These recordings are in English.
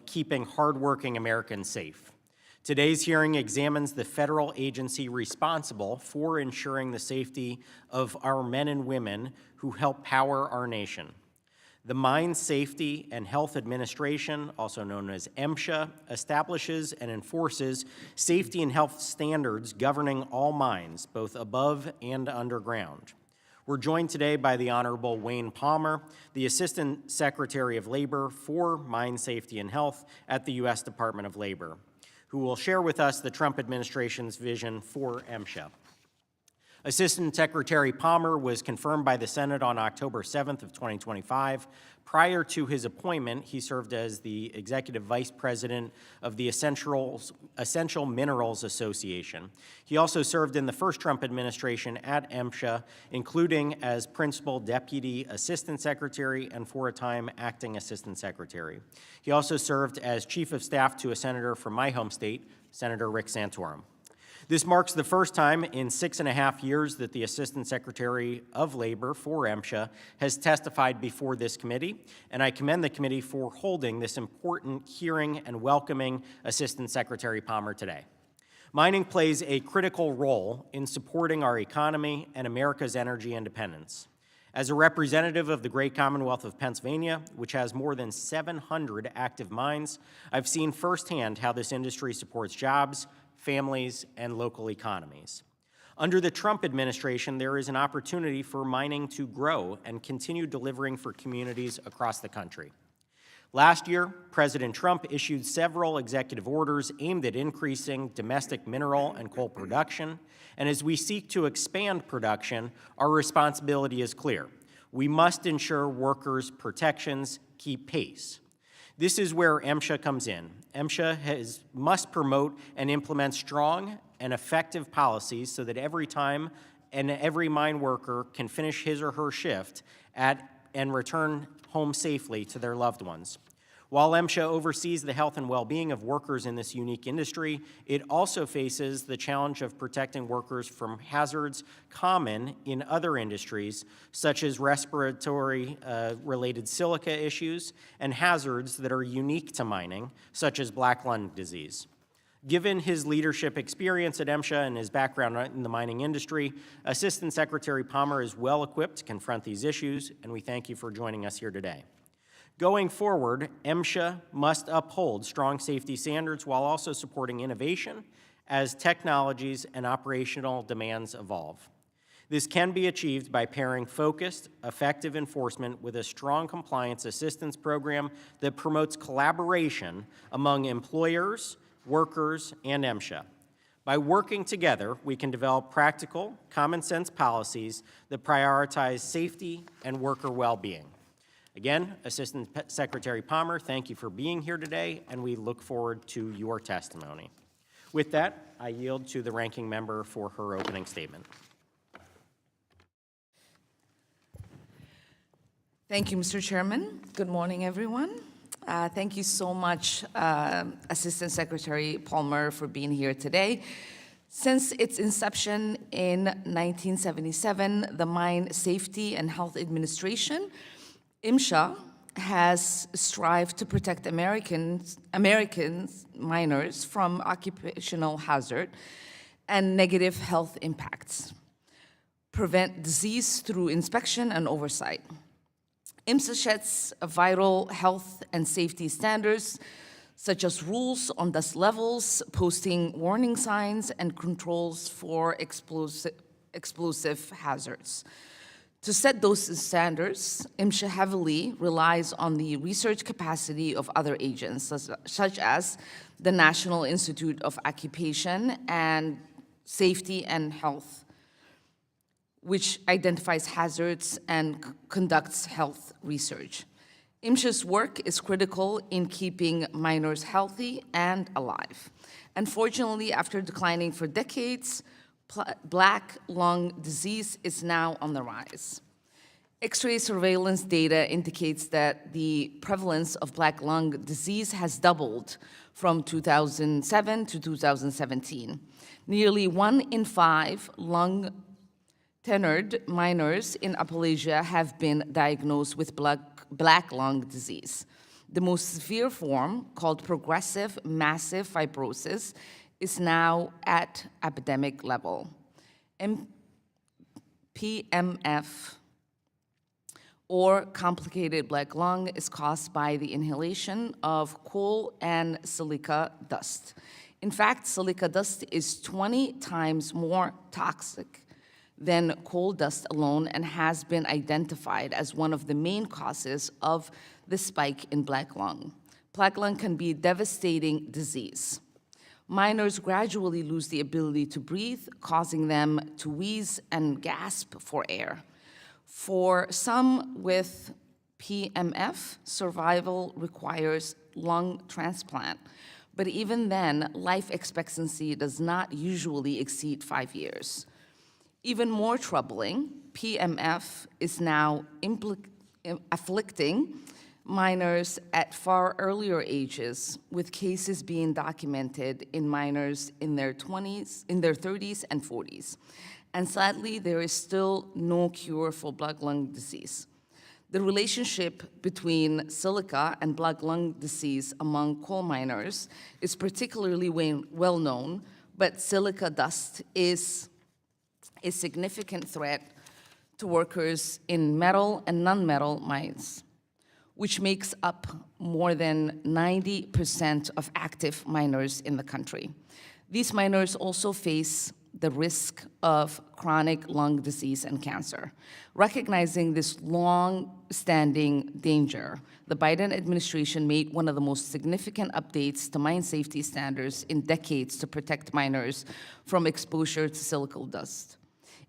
keeping hardworking Americans safe. Today's hearing examines the federal agency responsible for ensuring the safety of our men and women who help power our nation. The Mine Safety and Health Administration, also known as MSHA, establishes and enforces safety and health standards governing all mines, both above and underground. We're joined today by the Honorable Wayne Palmer, the Assistant Secretary of Labor for Mine Safety and Health at the U.S. Department of Labor, who will share with us the Trump administration's vision for MSHA. Assistant Secretary Palmer was confirmed by the Senate on October 7th of 2025. Prior to his appointment, he served as the Executive Vice President of the Essential Minerals Association. He also served in the first Trump administration at MSHA, including as Principal Deputy Assistant Secretary and for a time Acting Assistant Secretary. He also served as Chief of Staff to a senator from my home state, Senator Rick Santorum. This marks the first time in 6.5 years that the Assistant Secretary of Labor for MSHA has testified before this committee, and I commend the committee for holding this important hearing and welcoming Assistant Secretary Palmer today. Mining plays a critical role in supporting our economy and America's energy independence. As a representative of the great Commonwealth of Pennsylvania, which has more than 700 active mines, I've seen firsthand how this industry supports jobs, families, and local economies. Under the Trump administration, there is an opportunity for mining to grow and continue delivering for communities across the country. Last year, President Trump issued several executive orders aimed at increasing domestic mineral and coal production, and as we seek to expand production, our responsibility is clear. We must ensure workers' protections keep pace. This is where MSHA comes in. MSHA must promote and implement strong and effective policies so that every mine worker can finish his or her shift and return home safely to their loved ones. While MSHA oversees the health and well-being of workers in this unique industry, it also faces the challenge of protecting workers from hazards common in other industries, such as respiratory-related silica issues and hazards that are unique to mining, such as black lung disease. Given his leadership experience at MSHA and his background in the mining industry, Assistant Secretary Palmer is well equipped to confront these issues, and we thank you for joining us here today. Going forward, MSHA must uphold strong safety standards while also supporting innovation as technologies and operational demands evolve. This can be achieved by pairing focused, effective enforcement with a strong compliance assistance program that promotes collaboration among employers, workers, and MSHA. By working together, we can develop practical, common-sense policies that prioritize safety and worker well-being. Again, Assistant Secretary Palmer, thank you for being here today, and we look forward to your testimony. With that, I yield to the ranking member for her opening statement. Thank you, Mr. Chairman. Good morning, everyone. Thank you so much, Assistant Secretary Palmer, for being here today. Since its inception in 1977, the Mine Safety and Health Administration, MSHA, has strived to protect American miners from occupational hazard and negative health impacts, prevent disease through inspection and oversight. MSHA sets vital health and safety standards, such as rules on dust levels, posting warning signs, and controls for explosive hazards. To set those standards, MSHA heavily relies on the research capacity of other agencies, such as the National Institute of Occupation and Safety and Health, which identifies hazards and conducts health research. MSHA's work is critical in keeping miners healthy and alive. Unfortunately, after declining for decades, black lung disease is now on the rise. X-ray surveillance data indicates that the prevalence of black lung disease has doubled from 2007 to 2017. Nearly 1 in 5 lung-tenured miners in Appalachia have been diagnosed with black lung disease. The most severe form, called progressive massive fibrosis, is now at epidemic level. PMF, or complicated black lung, is caused by the inhalation of coal and silica dust. In fact, silica dust is 20 times more toxic than coal dust alone and has been identified as one of the main causes of the spike in black lung. Black lung can be a devastating disease. Miners gradually lose the ability to breathe, causing them to wheeze and gasp for air. For some with PMF, survival requires lung transplant, but even then, life expectancy does not usually exceed 5 years. Even more troubling, PMF is now afflicting miners at far earlier ages, with cases being documented in miners in their 30s and 40s. And sadly, there is still no cure for black lung disease. The relationship between silica and black lung disease among coal miners is particularly well known, but silica dust is a significant threat to workers in metal and non-metal mines, which makes up more than 90% of active miners in the country. These miners also face the risk of chronic lung disease and cancer. Recognizing this long-standing danger, the Biden administration made one of the most significant updates to mine safety standards in decades to protect miners from exposure to silica dust.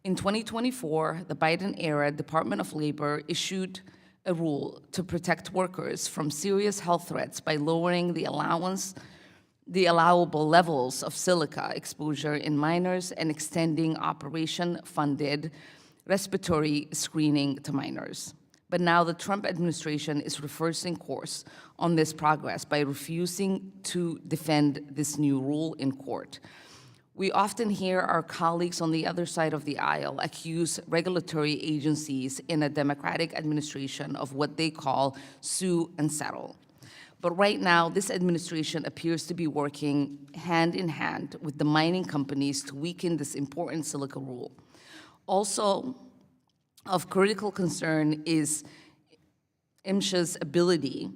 In 2024, the Biden-era Department of Labor issued a rule to protect workers from serious health threats by lowering the allowable levels of silica exposure in miners and extending operation-funded respiratory screening to miners. But now the Trump administration is reversing course on this progress by refusing to defend this new rule in court. We often hear our colleagues on the other side of the aisle accuse regulatory agencies in a Democratic administration of what they call sue and settle. But right now, this administration appears to be working hand in hand with the mining companies to weaken this important silica rule. Also of critical concern is MSHA's ability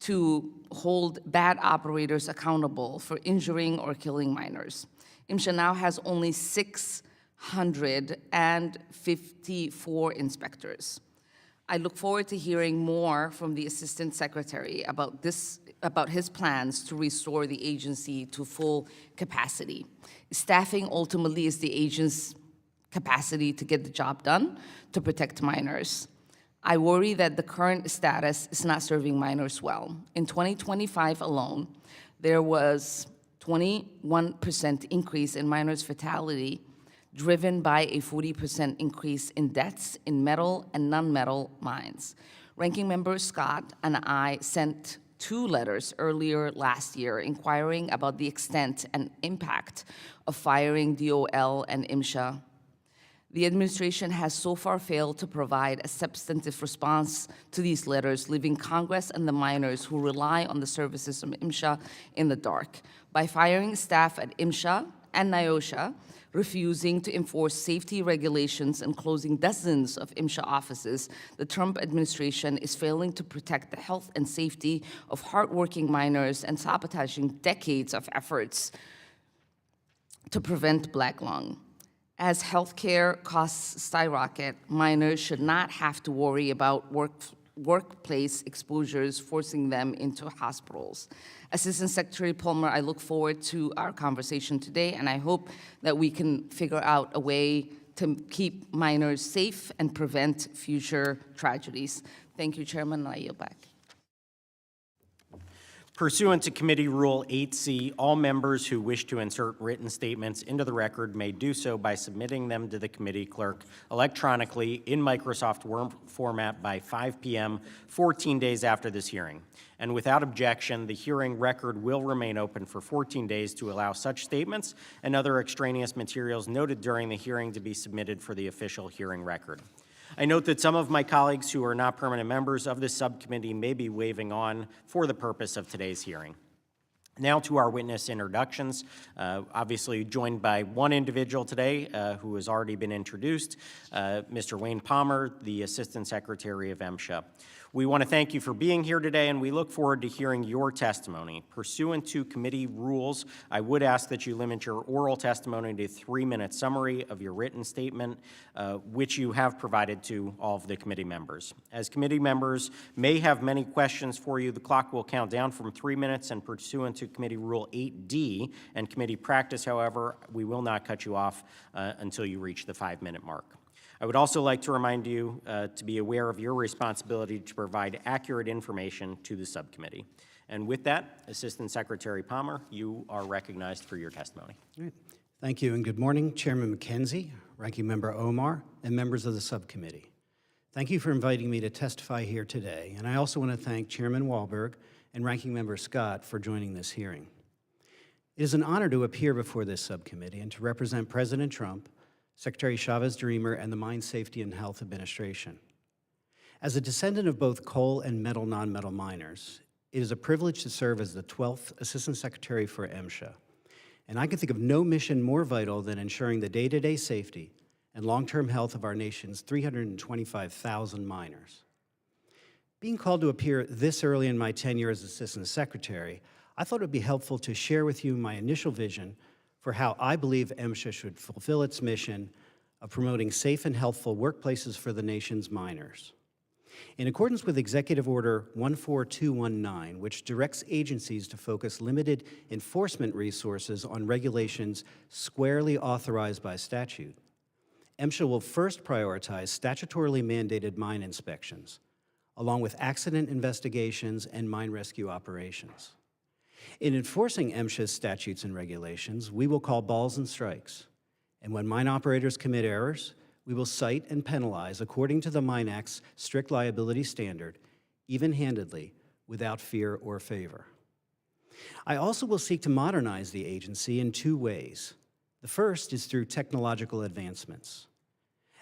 to hold bad operators accountable for injuring or killing miners. MSHA now has only 654 inspectors. I look forward to hearing more from the Assistant Secretary about his plans to restore the agency to full capacity. Staffing ultimately is the agency's capacity to get the job done to protect miners. I worry that the current status is not serving miners well. In 2025 alone, there was 21% increase in miners' fatality, driven by a 40% increase in deaths in metal and non-metal mines. Ranking Member Scott and I sent 2 letters earlier last year inquiring about the extent and impact of firing DOL and MSHA. The administration has so far failed to provide a substantive response to these letters, leaving Congress and the miners who rely on the services of MSHA in the dark. By firing staff at MSHA and NIOSHA, refusing to enforce safety regulations and closing dozens of MSHA offices, the Trump administration is failing to protect the health and safety of hardworking miners and sabotaging decades of efforts to prevent black lung. As healthcare costs skyrocket, miners should not have to worry about workplace exposures forcing them into hospitals. Assistant Secretary Palmer, I look forward to our conversation today, and I hope that we can figure out a way to keep miners safe and prevent future tragedies. Thank you, Chairman, and I yield back. Pursuant to Committee Rule 8C, all members who wish to insert written statements into the record may do so by submitting them to the committee clerk electronically in Microsoft Word format by 5 p.m. 14 days after this hearing. And without objection, the hearing record will remain open for 14 days to allow such statements and other extraneous materials noted during the hearing to be submitted for the official hearing record. I note that some of my colleagues who are not permanent members of this subcommittee may be waving on for the purpose of today's hearing. Now to our witness introductions, obviously joined by one individual today who has already been introduced, Mr. Wayne Palmer, the Assistant Secretary of MSHA. We want to thank you for being here today, and we look forward to hearing your testimony. Pursuant to committee rules, I would ask that you limit your oral testimony to a 3-minute summary of your written statement, which you have provided to all of the committee members. As committee members may have many questions for you, the clock will count down from 3 minutes, and pursuant to Committee Rule 8D and committee practice, however, we will not cut you off until you reach the 5-minute mark. I would also like to remind you to be aware of your responsibility to provide accurate information to the subcommittee. And with that, Assistant Secretary Palmer, you are recognized for your testimony. All right. Thank you, and good morning, Chairman McKenzie, Ranking Member Omar, and members of the subcommittee. Thank you for inviting me to testify here today, and I also want to thank Chairman Wahlberg and Ranking Member Scott for joining this hearing. It is an honor to appear before this subcommittee and to represent President Trump, Secretary Chavez-Dreamer, and the Mine Safety and Health Administration. As a descendant of both coal and metal non-metal miners, it is a privilege to serve as the 12th Assistant Secretary for MSHA, and I can think of no mission more vital than ensuring the day-to-day safety and long-term health of our nation's 325,000 miners. Being called to appear this early in my tenure as Assistant Secretary, I thought it would be helpful to share with you my initial vision for how I believe MSHA should fulfill its mission of promoting safe and healthful workplaces for the nation's miners. In accordance with Executive Order 14219, which directs agencies to focus limited enforcement resources on regulations squarely authorized by statute, MSHA will first prioritize statutorily mandated mine inspections, along with accident investigations and mine rescue operations. In enforcing MSHA's statutes and regulations, we will call balls and strikes, and when mine operators commit errors, we will cite and penalize according to the Mine Act's strict liability standard, even-handedly, without fear or favor. I also will seek to modernize the agency in 2 ways. The first is through technological advancements.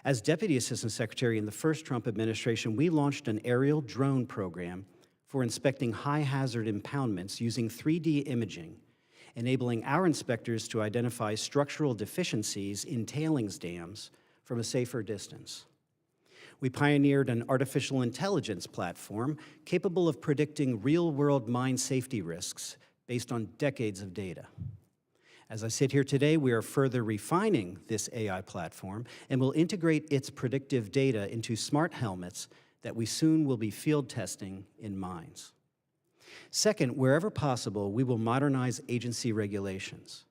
As Deputy Assistant Secretary in the first Trump administration, we launched an aerial drone program for inspecting high-hazard impoundments using 3D imaging, enabling our inspectors to identify structural deficiencies in tailings dams from a safer distance. We pioneered an artificial intelligence platform capable of predicting real-world mine safety risks based on decades of data. As I sit here today, we are further refining this AI platform and will integrate its predictive data into smart helmets that we soon will be field testing in mines. Second, wherever possible, we will modernize agency regulations.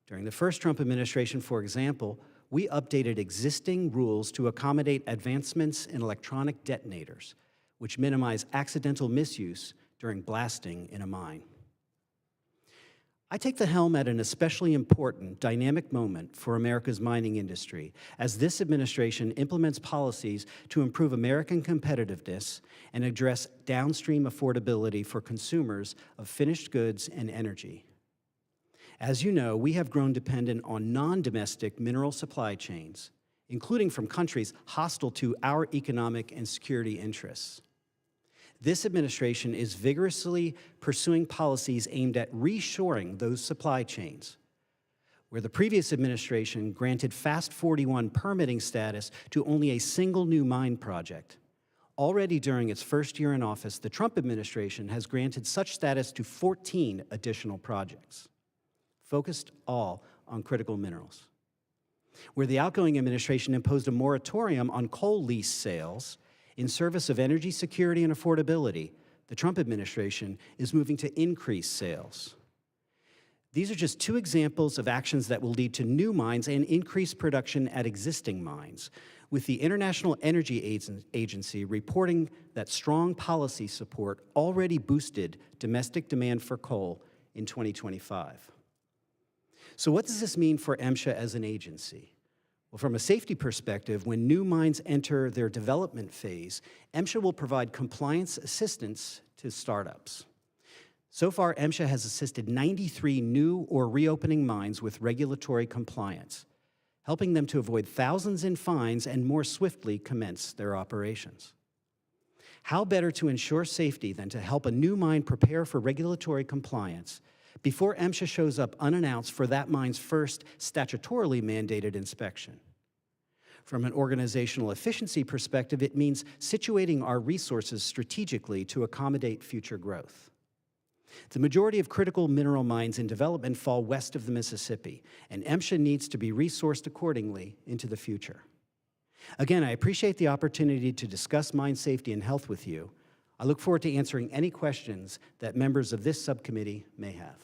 During the first Trump administration, for example, we updated existing rules to accommodate advancements in electronic detonators, which minimize accidental misuse during blasting in a mine. I take the helm at an especially important, dynamic moment for America's mining industry, as this administration implements policies to improve American competitiveness and address downstream affordability for consumers of finished goods and energy. As you know, we have grown dependent on non-domestic mineral supply chains, including from countries hostile to our economic and security interests. This administration is vigorously pursuing policies aimed at reshoring those supply chains, where the previous administration granted Fast 41 permitting status to only a single new mine project. Already during its first year in office, the Trump administration has granted such status to 14 additional projects, focused all on critical minerals. Where the outgoing administration imposed a moratorium on coal lease sales in service of energy security and affordability, the Trump administration is moving to increase sales. These are just 2 examples of actions that will lead to new mines and increased production at existing mines, with the International Energy Agency reporting that strong policy support already boosted domestic demand for coal in 2025. So what does this mean for MSHA as an agency? Well, from a safety perspective, when new mines enter their development phase, MSHA will provide compliance assistance to startups. So far, MSHA has assisted 93 new or reopening mines with regulatory compliance, helping them to avoid thousands in fines and more swiftly commence their operations. How better to ensure safety than to help a new mine prepare for regulatory compliance before MSHA shows up unannounced for that mine's first statutorily mandated inspection? From an organizational efficiency perspective, it means situating our resources strategically to accommodate future growth. The majority of critical mineral mines in development fall west of the Mississippi, and MSHA needs to be resourced accordingly into the future. Again, I appreciate the opportunity to discuss mine safety and health with you. I look forward to answering any questions that members of this subcommittee may have.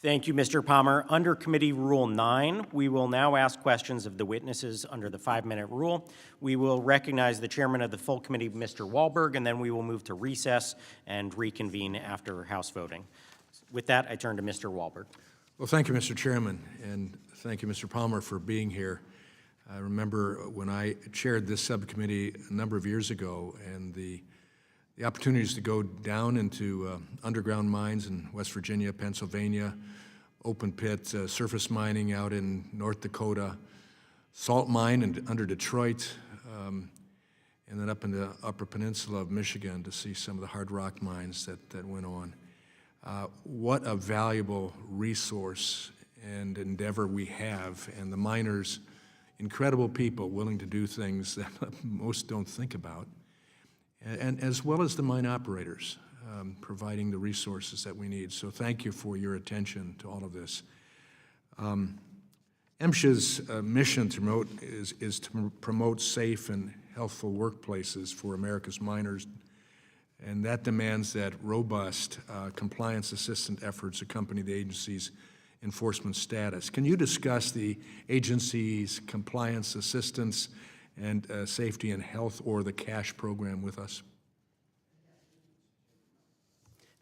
Thank you, Mr. Palmer. Under Committee Rule 9, we will now ask questions of the witnesses under the 5-minute rule. We will recognize the chairman of the full committee, Mr. Wahlberg, and then we will move to recess and reconvene after House voting. With that, I turn to Mr. Wahlberg. Well, thank you, Mr. Chairman, and thank you, Mr. Palmer, for being here. I remember when I chaired this subcommittee a number of years ago, and the opportunities to go down into underground mines in West Virginia, Pennsylvania, open pit, surface mining out in North Dakota, salt mine under Detroit, and then up in the Upper Peninsula of Michigan to see some of the hard rock mines that went on. What a valuable resource and endeavor we have, and the miners, incredible people willing to do things that most don't think about, and as well as the mine operators providing the resources that we need. So thank you for your attention to all of this. MSHA's mission is to promote safe and healthful workplaces for America's miners, and that demands that robust compliance assistance efforts accompany the agency's enforcement status. Can you discuss the agency's compliance assistance and safety and health, or the CASH program, with us?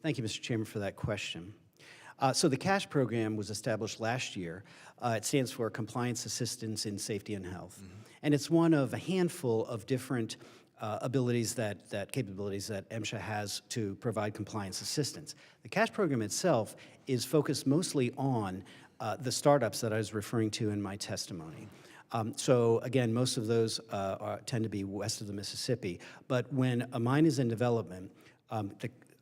Thank you, Mr. Chairman, for that question. So the CASH program was established last year. It stands for Compliance Assistance in Safety and Health. And it's one of a handful of different capabilities that MSHA has to provide compliance assistance. The CASH program itself is focused mostly on the startups that I was referring to in my testimony. So again, most of those tend to be west of the Mississippi. But when a mine is in development,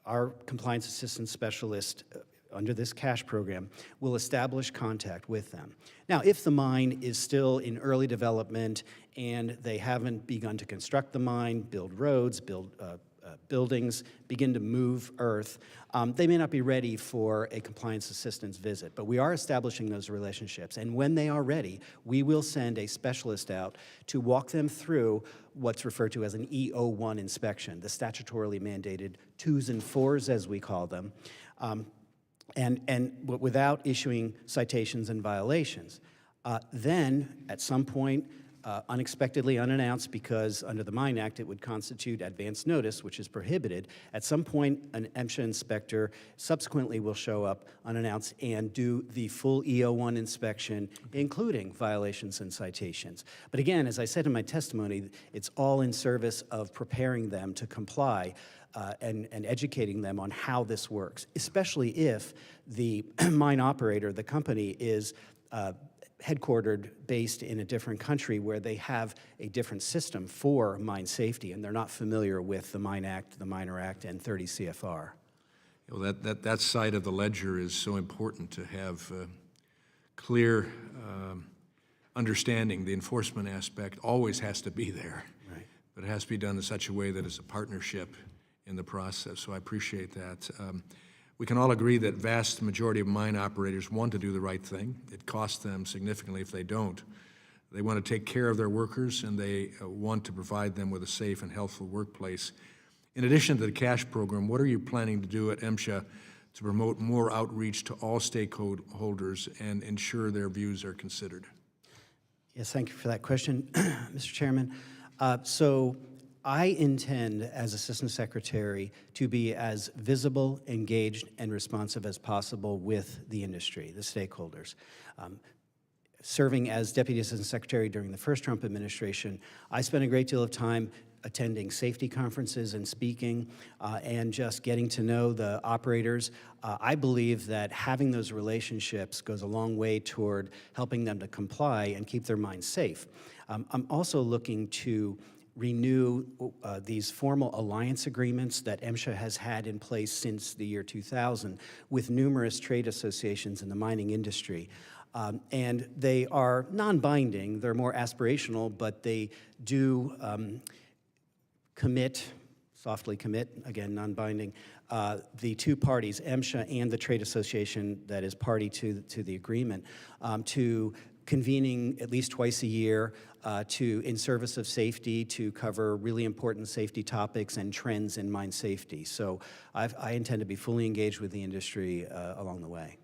our compliance assistance specialist under this CASH program will establish contact with them. Now, if the mine is still in early development and they haven't begun to construct the mine, build roads, build buildings, begin to move earth, they may not be ready for a compliance assistance visit, but we are establishing those relationships. And when they are ready, we will send a specialist out to walk them through what's referred to as an E01 inspection, the statutorily mandated 2s and 4s, as we call them, and without issuing citations and violations. Then, at some point, unexpectedly unannounced, because under the Mine Act it would constitute advance notice, which is prohibited, at some point an MSHA inspector subsequently will show up unannounced and do the full E01 inspection, including violations and citations. But again, as I said in my testimony, it's all in service of preparing them to comply and educating them on how this works, especially if the mine operator, the company, is headquartered, based in a different country where they have a different system for mine safety, and they're not familiar with the Mine Act, the Miner Act, and 30 CFR. Well, that side of the ledger is so important, to have clear understanding. The enforcement aspect always has to be there, Right. but it has to be done in such a way that it's a partnership in the process, so I appreciate that. We can all agree that vast majority of mine operators want to do the right thing. It costs them significantly if they don't. They want to take care of their workers, and they want to provide them with a safe and healthful workplace. In addition to the CASH program, what are you planning to do at MSHA to promote more outreach to all stakeholders and ensure their views are considered? Yes, thank you for that question, Mr. Chairman. So I intend, as Assistant Secretary, to be as visible, engaged, and responsive as possible with the industry, the stakeholders. Serving as Deputy Assistant Secretary during the first Trump administration, I spent a great deal of time attending safety conferences and speaking, and just getting to know the operators. I believe that having those relationships goes a long way toward helping them to comply and keep their minds safe. I'm also looking to renew these formal alliance agreements that MSHA has had in place since the year 2000 with numerous trade associations in the mining industry. And they are non-binding, they're more aspirational, but they do softly commit, again, non-binding, the two parties, MSHA and the trade association that is party to the agreement, to convening at least twice a year in service of safety to cover really important safety topics and trends in mine safety. So I intend to be fully engaged with the industry along the way.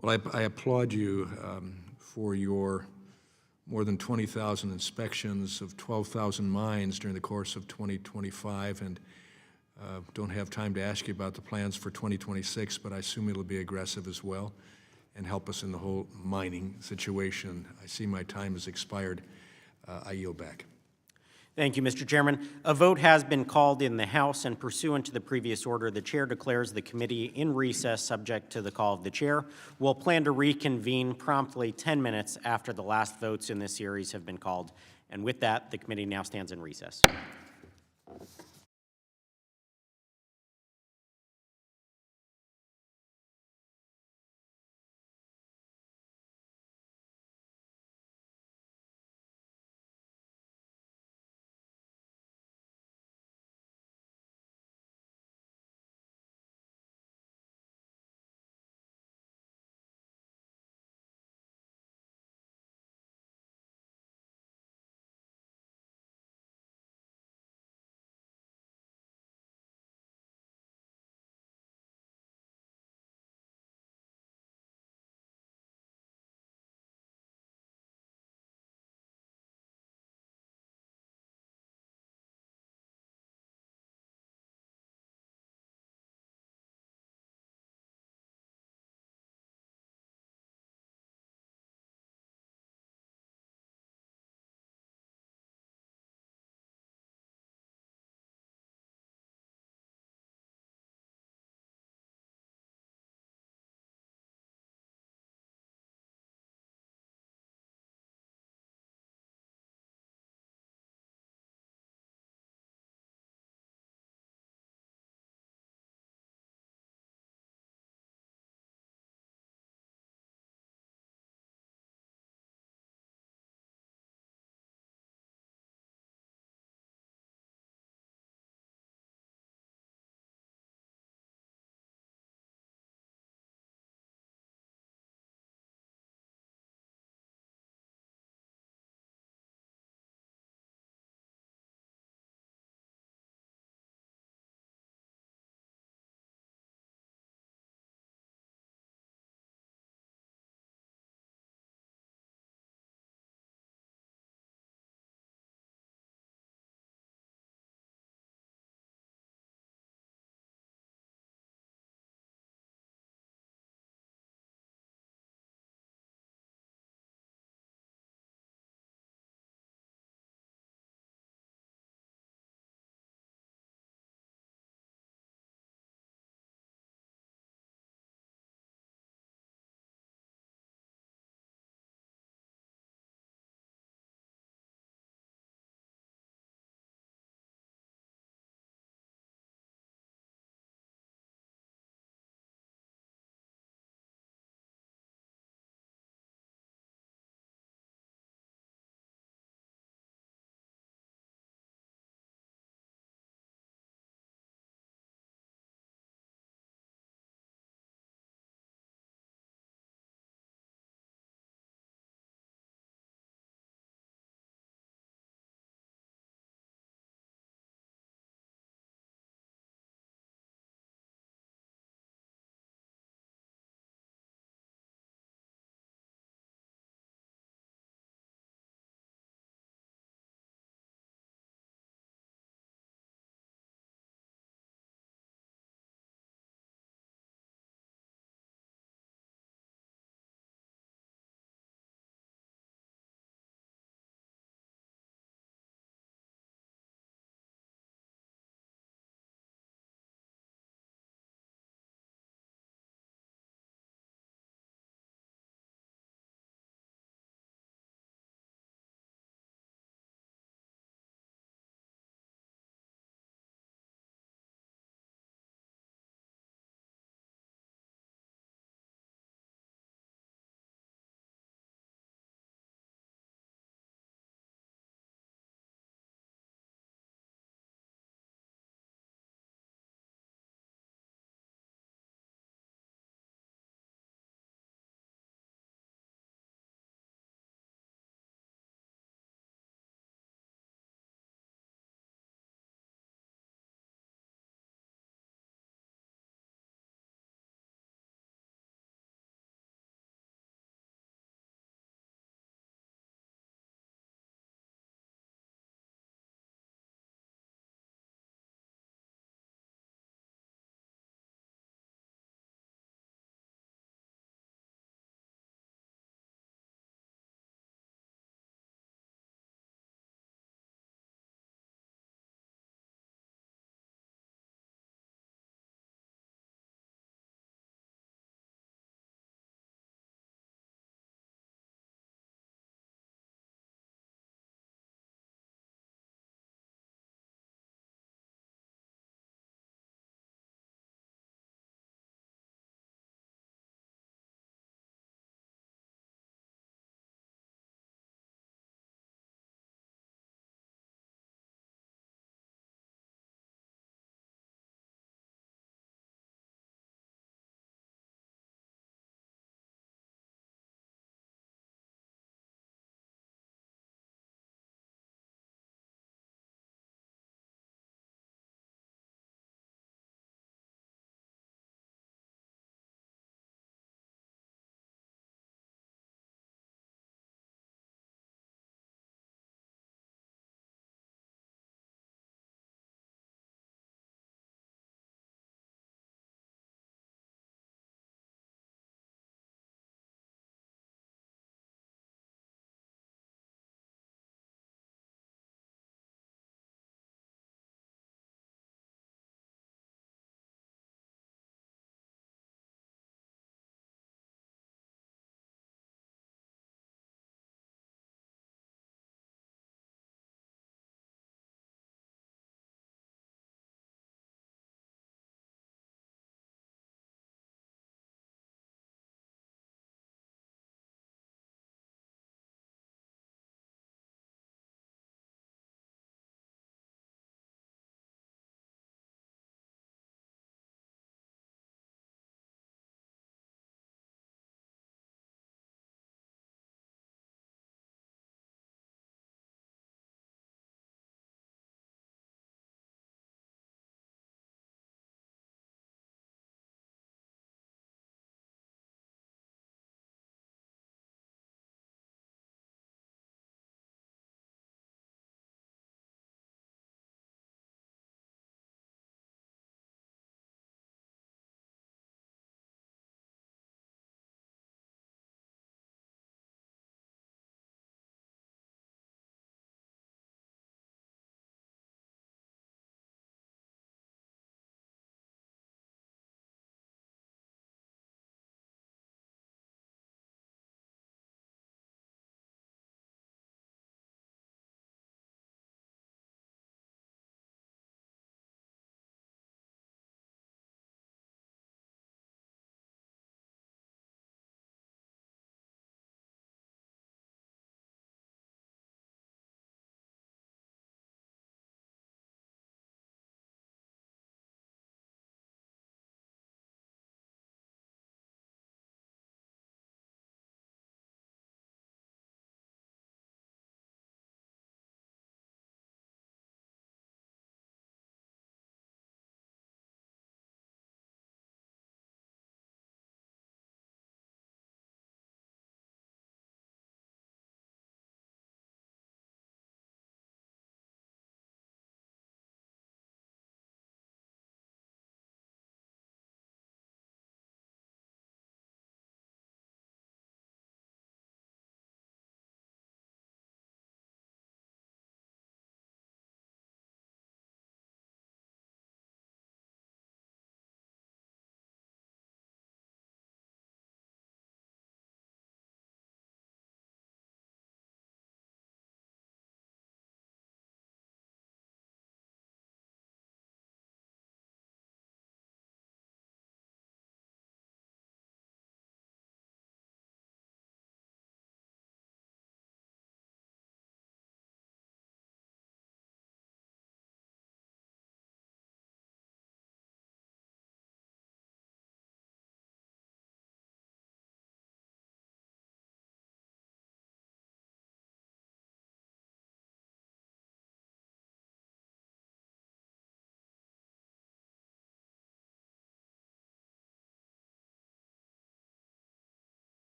Well, I applaud you for your more than 20,000 inspections of 12,000 mines during the course of 2025, and don't have time to ask you about the plans for 2026, but I assume it'll be aggressive as well and help us in the whole mining situation. I see my time has expired. I yield back. Thank you, Mr. Chairman. A vote has been called in the House, and pursuant to the previous order, the chair declares the committee in recess subject to the call of the chair. We'll plan to reconvene promptly 10 minutes after the last votes in this series have been called. And with that, the committee now stands in recess.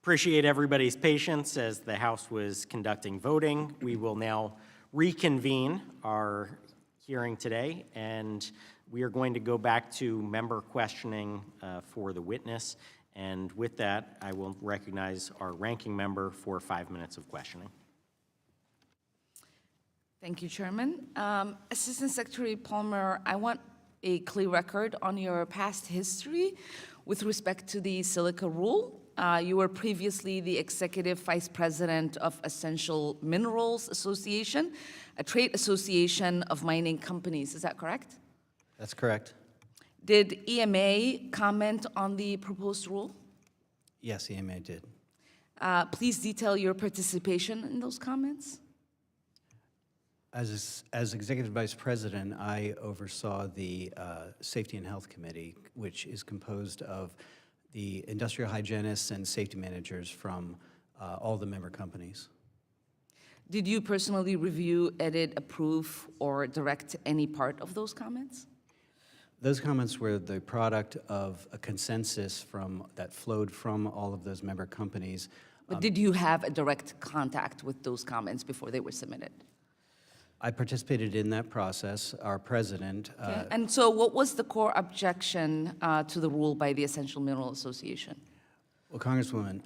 Appreciate everybody's patience as the House was conducting voting. We will now reconvene our hearing today, and we are going to go back to member questioning for the witness. And with that, I will recognize our ranking member for 5 minutes of questioning. Thank you, Chairman. Assistant Secretary Palmer, I want a clear record on your past history with respect to the Silica Rule. You were previously the Executive Vice President of Essential Minerals Association, a trade association of mining companies. Is that correct? That's correct. Did EMA comment on the proposed rule? Yes, EMA did. Please detail your participation in those comments. As Executive Vice President, I oversaw the Safety and Health Committee, which is composed of the industrial hygienists and safety managers from all the member companies. Did you personally review, edit, approve, or direct any part of those comments? Those comments were the product of a consensus that flowed from all of those member companies. But did you have a direct contact with those comments before they were submitted? I participated in that process. Our president, Okay. And so what was the core objection to the rule by the Essential Mineral Association? well, Congresswoman,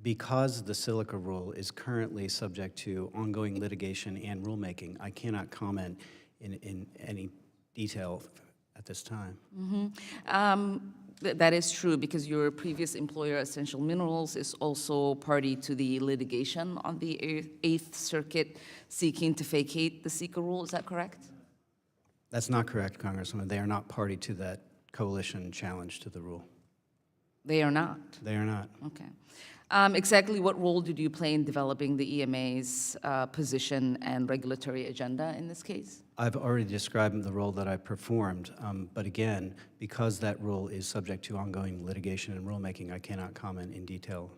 because the Silica Rule is currently subject to ongoing litigation and rulemaking, I cannot comment in any detail at this time. That is true, because your previous employer, Essential Minerals, is also party to the litigation on the Eighth Circuit seeking to vacate the Silica Rule. Is that correct? That's not correct, Congresswoman. They are not party to that coalition challenge to the rule. They are not. They are not. Okay. Exactly what role did you play in developing the EMA's position and regulatory agenda in this case? I've already described the role that I performed, but again, because that rule is subject to ongoing litigation and rulemaking, I cannot comment in detail.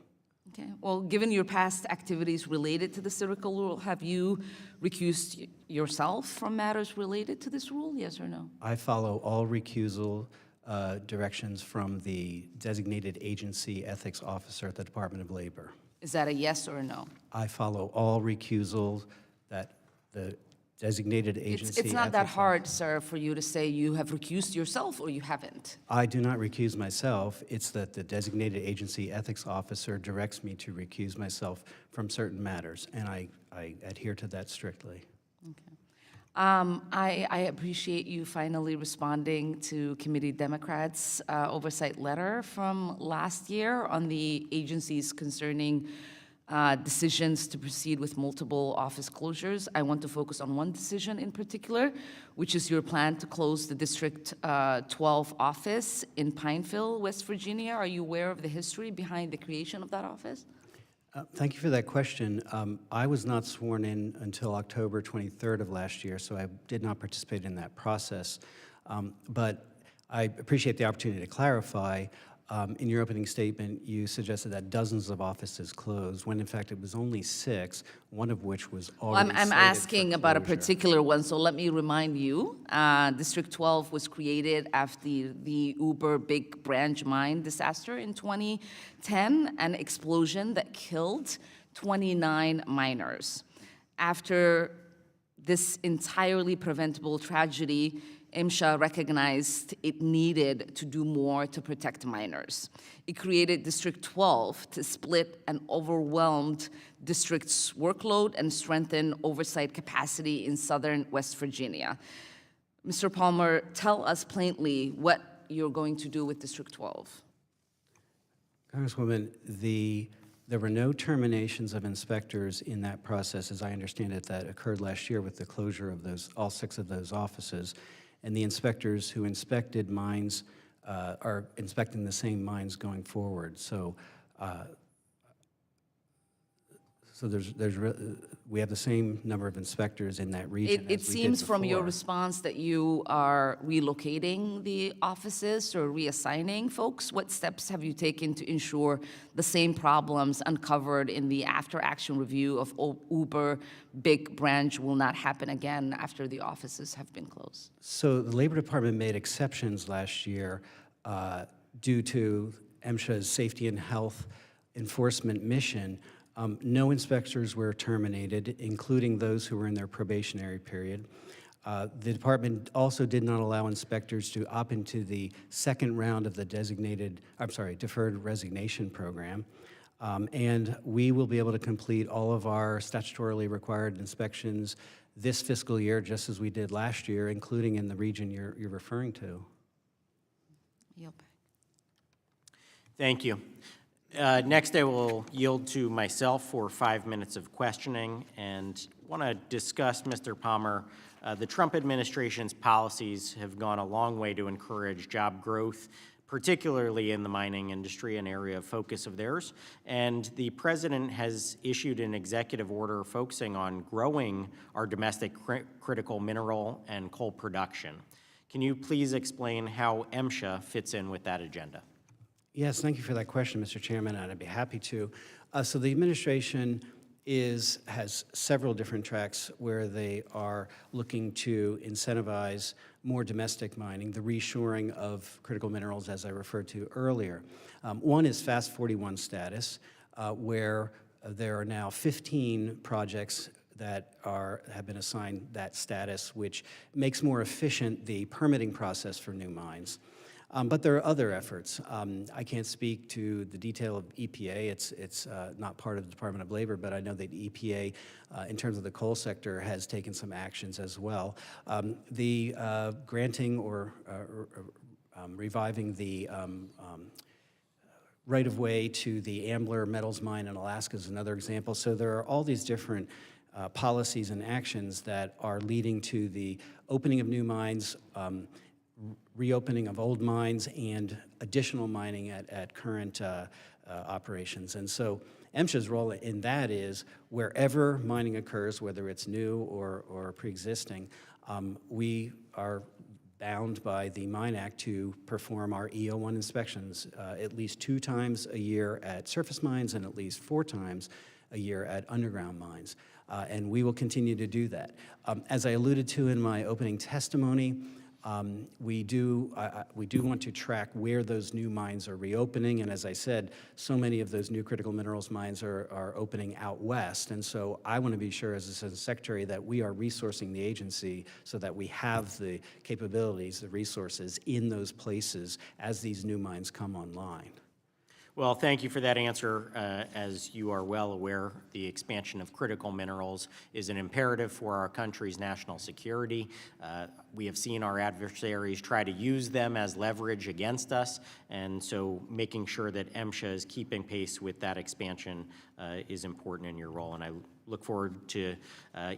Okay. Well, given your past activities related to the Silica Rule, have you recused yourself from matters related to this rule, yes or no? I follow all recusal directions from the designated agency ethics officer at the Department of Labor. Is that a yes or a no? I follow all recusal that the designated agency It's not that ethics hard, sir, for you to say you have recused yourself or you haven't. I do not recuse myself. It's that the designated agency ethics officer directs me to recuse myself from certain matters, and I adhere to that strictly. Okay. I appreciate you finally responding to Committee Democrats' oversight letter from last year on the agencies concerning decisions to proceed with multiple office closures. I want to focus on one decision in particular, which is your plan to close the District 12 office in Pineville, West Virginia. Are you aware of the history behind the creation of that office? Thank you for that question. I was not sworn in until October 23rd of last year, so I did not participate in that process. But I appreciate the opportunity to clarify. In your opening statement, you suggested that dozens of offices closed, when in fact it was only 6, one of which was already I'm slated asking for about a closure. particular one, so let me remind you. District 12 was created after the Uber Big Branch Mine disaster in 2010, an explosion that killed 29 miners. After this entirely preventable tragedy, MSHA recognized it needed to do more to protect miners. It created District 12 to split an overwhelmed district's workload and strengthen oversight capacity in southern West Virginia. Mr. Palmer, tell us plainly what you're going to do with District 12. Congresswoman, there were no terminations of inspectors in that process, as I understand it, that occurred last year with the closure of all 6 of those offices. And the inspectors who inspected mines are inspecting the same mines going forward. So, we have the same number of inspectors in that region. It seems from your response that you are relocating the offices or reassigning folks. What steps have you taken to ensure the same problems uncovered in the after-action review of Uber Big Branch will not happen again after the offices have been closed? So the Labor Department made exceptions last year due to MSHA's safety and health enforcement mission, no inspectors were terminated, including those who were in their probationary period. The department also did not allow inspectors to opt into the second round of the deferred resignation program. And we will be able to complete all of our statutorily required inspections this fiscal year, just as we did last year, including in the region you're referring to. Yield back. Thank you. Next, I will yield to myself for 5 minutes of questioning and want to discuss, Mr. Palmer, the Trump administration's policies have gone a long way to encourage job growth, particularly in the mining industry, an area of focus of theirs. And the president has issued an executive order focusing on growing our domestic critical mineral and coal production. Can you please explain how MSHA fits in with that agenda? Yes, thank you for that question, Mr. Chairman, and I'd be happy to. So the administration has several different tracks where they are looking to incentivize more domestic mining, the reshoring of critical minerals, as I referred to earlier. One is Fast 41 status, where there are now 15 projects that have been assigned that status, which makes more efficient the permitting process for new mines. But there are other efforts. I can't speak to the detail of EPA. It's not part of the Department of Labor, but I know that EPA, in terms of the coal sector, has taken some actions as well. The granting or reviving the right-of-way to the Ambler Metals Mine in Alaska is another example. So there are all these different policies and actions that are leading to the opening of new mines, reopening of old mines, and additional mining at current operations. And so MSHA's role in that is wherever mining occurs, whether it's new or pre-existing, we are bound by the Mine Act to perform our EO1 inspections at least 2 times a year at surface mines and at least 4 times a year at underground mines. And we will continue to do that. As I alluded to in my opening testimony, we do want to track where those new mines are reopening, and as I said, so many of those new critical minerals mines are opening out west, and so I want to be sure as Assistant Secretary that we are resourcing the agency so that we have the capabilities, the resources in those places as these new mines come online. Well, thank you for that answer. As you are well aware, the expansion of critical minerals is an imperative for our country's national security. We have seen our adversaries try to use them as leverage against us, and so making sure that MSHA is keeping pace with that expansion is important in your role, and I look forward to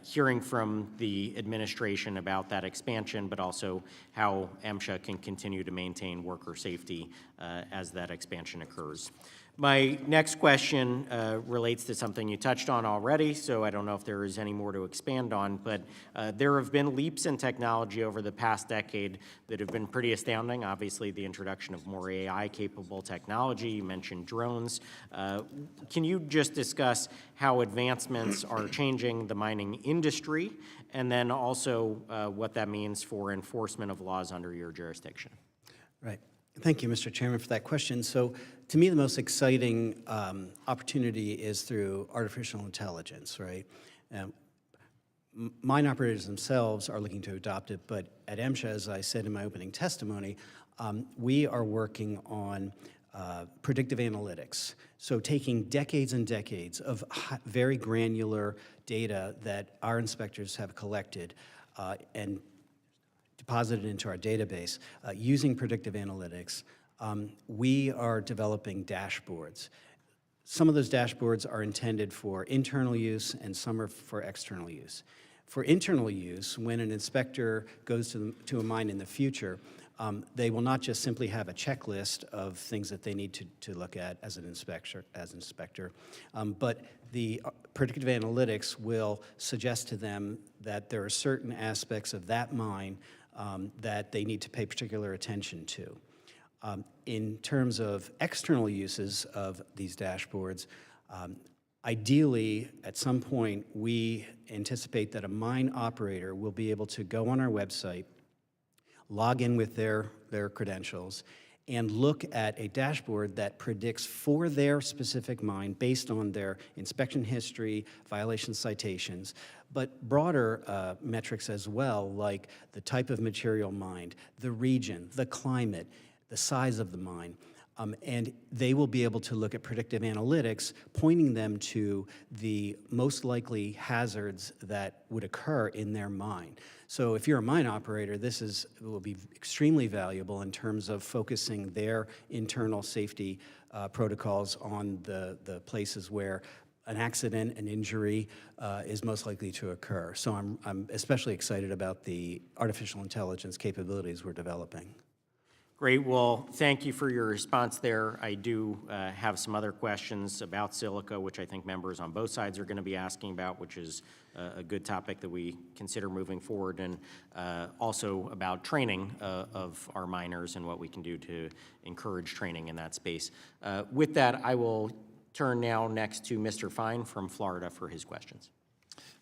hearing from the administration about that expansion, but also how MSHA can continue to maintain worker safety as that expansion occurs. My next question relates to something you touched on already, so I don't know if there is any more to expand on, but there have been leaps in technology over the past decade that have been pretty astounding. Obviously, the introduction of more AI-capable technology, you mentioned drones. Can you just discuss how advancements are changing the mining industry, and then also what that means for enforcement of laws under your jurisdiction? Right. Thank you, Mr. Chairman, for that question. So to me, the most exciting opportunity is through artificial intelligence, right? Mine operators themselves are looking to adopt it, but at MSHA, as I said in my opening testimony, we are working on predictive analytics. So taking decades and decades of very granular data that our inspectors have collected and deposited into our database, using predictive analytics, we are developing dashboards. Some of those dashboards are intended for internal use and some are for external use. For internal use, when an inspector goes to a mine in the future, they will not just simply have a checklist of things that they need to look at as an inspector, but the predictive analytics will suggest to them that there are certain aspects of that mine that they need to pay particular attention to. In terms of external uses of these dashboards, ideally, at some point, we anticipate that a mine operator will be able to go on our website, log in with their credentials, and look at a dashboard that predicts for their specific mine based on their inspection history, violation citations, but broader metrics as well, like the type of material mined, the region, the climate, the size of the mine. And they will be able to look at predictive analytics, pointing them to the most likely hazards that would occur in their mine. So if you're a mine operator, this will be extremely valuable in terms of focusing their internal safety protocols on the places where an accident, an injury is most likely to occur. So I'm especially excited about the artificial intelligence capabilities we're developing. Great. Well, thank you for your response there. I do have some other questions about silica, which I think members on both sides are going to be asking about, which is a good topic that we consider moving forward, and also about training of our miners and what we can do to encourage training in that space. With that, I will turn now next to Mr. Fine from Florida for his questions.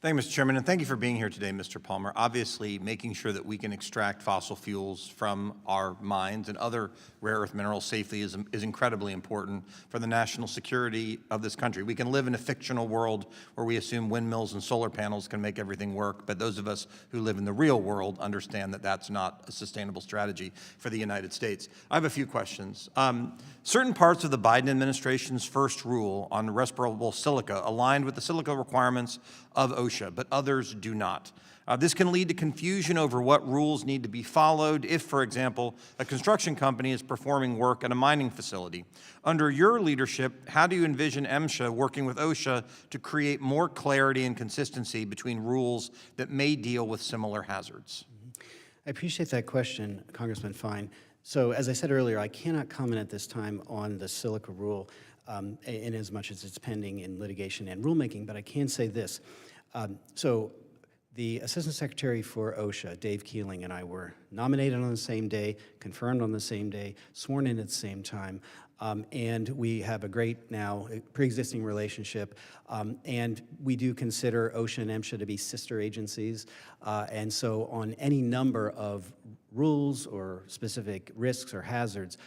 Thank you, Mr. Chairman, and thank you for being here today, Mr. Palmer. Obviously, making sure that we can extract fossil fuels from our mines and other rare earth minerals safely is incredibly important for the national security of this country. We can live in a fictional world where we assume windmills and solar panels can make everything work, but those of us who live in the real world understand that that's not a sustainable strategy for the United States. I have a few questions. Certain parts of the Biden administration's first rule on respirable silica aligned with the silica requirements of OSHA, but others do not. This can lead to confusion over what rules need to be followed if, for example, a construction company is performing work at a mining facility. Under your leadership, how do you envision MSHA working with OSHA to create more clarity and consistency between rules that may deal with similar hazards? I appreciate that question, Congressman Fine. So as I said earlier, I cannot comment at this time on the silica rule in as much as it's pending in litigation and rulemaking, but I can say this. So the Assistant Secretary for OSHA, Dave Keeling, and I were nominated on the same day, confirmed on the same day, sworn in at the same time, and we have a great now pre-existing relationship, and we do consider OSHA and MSHA to be sister agencies, and so on any number of rules or specific risks or hazards,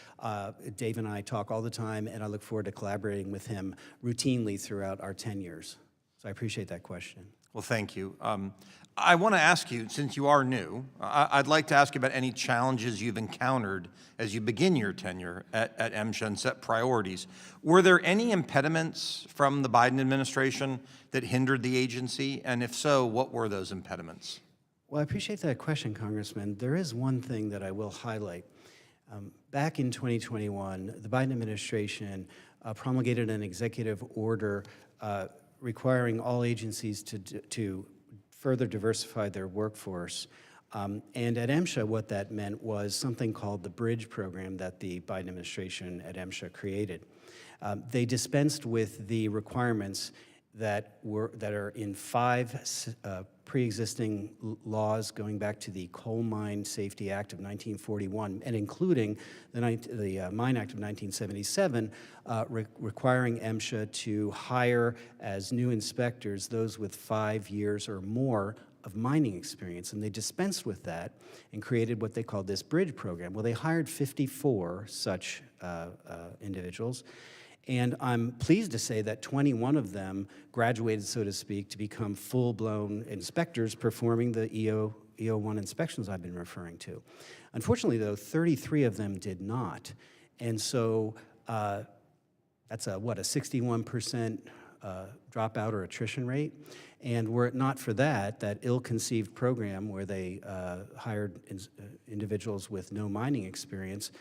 Dave and I talk all the time, and I look forward to collaborating with him routinely throughout our 10 years. So I appreciate that question. Well, thank you. I want to ask you, since you are new, I'd like to ask you about any challenges you've encountered as you begin your tenure at MSHA and set priorities. Were there any impediments from the Biden administration that hindered the agency? And if so, what were those impediments? Well, I appreciate that question, Congressman. There is one thing that I will highlight. Back in 2021, the Biden administration promulgated an executive order requiring all agencies to further diversify their workforce. And at MSHA, what that meant was something called the Bridge program that the Biden administration at MSHA created. They dispensed with the requirements that are in 5 pre-existing laws going back to the Coal Mine Safety Act of 1941, and including the Mine Act of 1977, requiring MSHA to hire as new inspectors those with 5 years or more of mining experience. And they dispensed with that and created what they called this Bridge program. Well, they hired 54 such individuals. And I'm pleased to say that 21 of them graduated, so to speak, to become full-blown inspectors performing the EO1 inspections I've been referring to. Unfortunately, though, 33 of them did not. And so that's a 61% dropout or attrition rate. And were it not for that ill-conceived program where they hired individuals with no mining experience,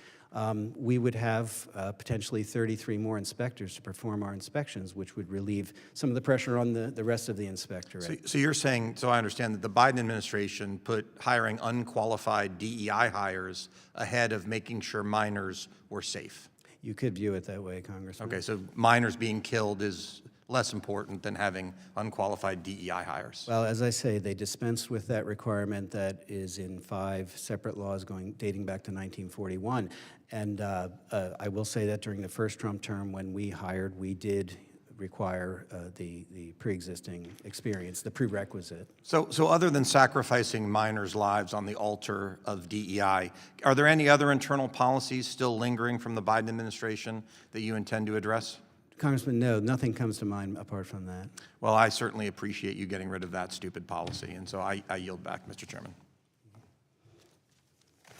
we would have potentially 33 more inspectors to perform our inspections, which would relieve some of the pressure on the rest of the inspectorate. So you're saying, so I understand that the Biden administration put hiring unqualified DEI hires ahead of making sure miners were safe. You could view it that way, Congressman. Okay, so miners being killed is less important than having unqualified DEI hires. Well, as I say, they dispensed with that requirement that is in 5 separate laws dating back to 1941. And I will say that during the first Trump term when we hired, we did require the pre-existing experience, the prerequisite. So other than sacrificing minors' lives on the altar of DEI, are there any other internal policies still lingering from the Biden administration that you intend to address? Congressman, no, nothing comes to mind apart from that. Well, I certainly appreciate you getting rid of that stupid policy, and so I yield back, Mr. Chairman.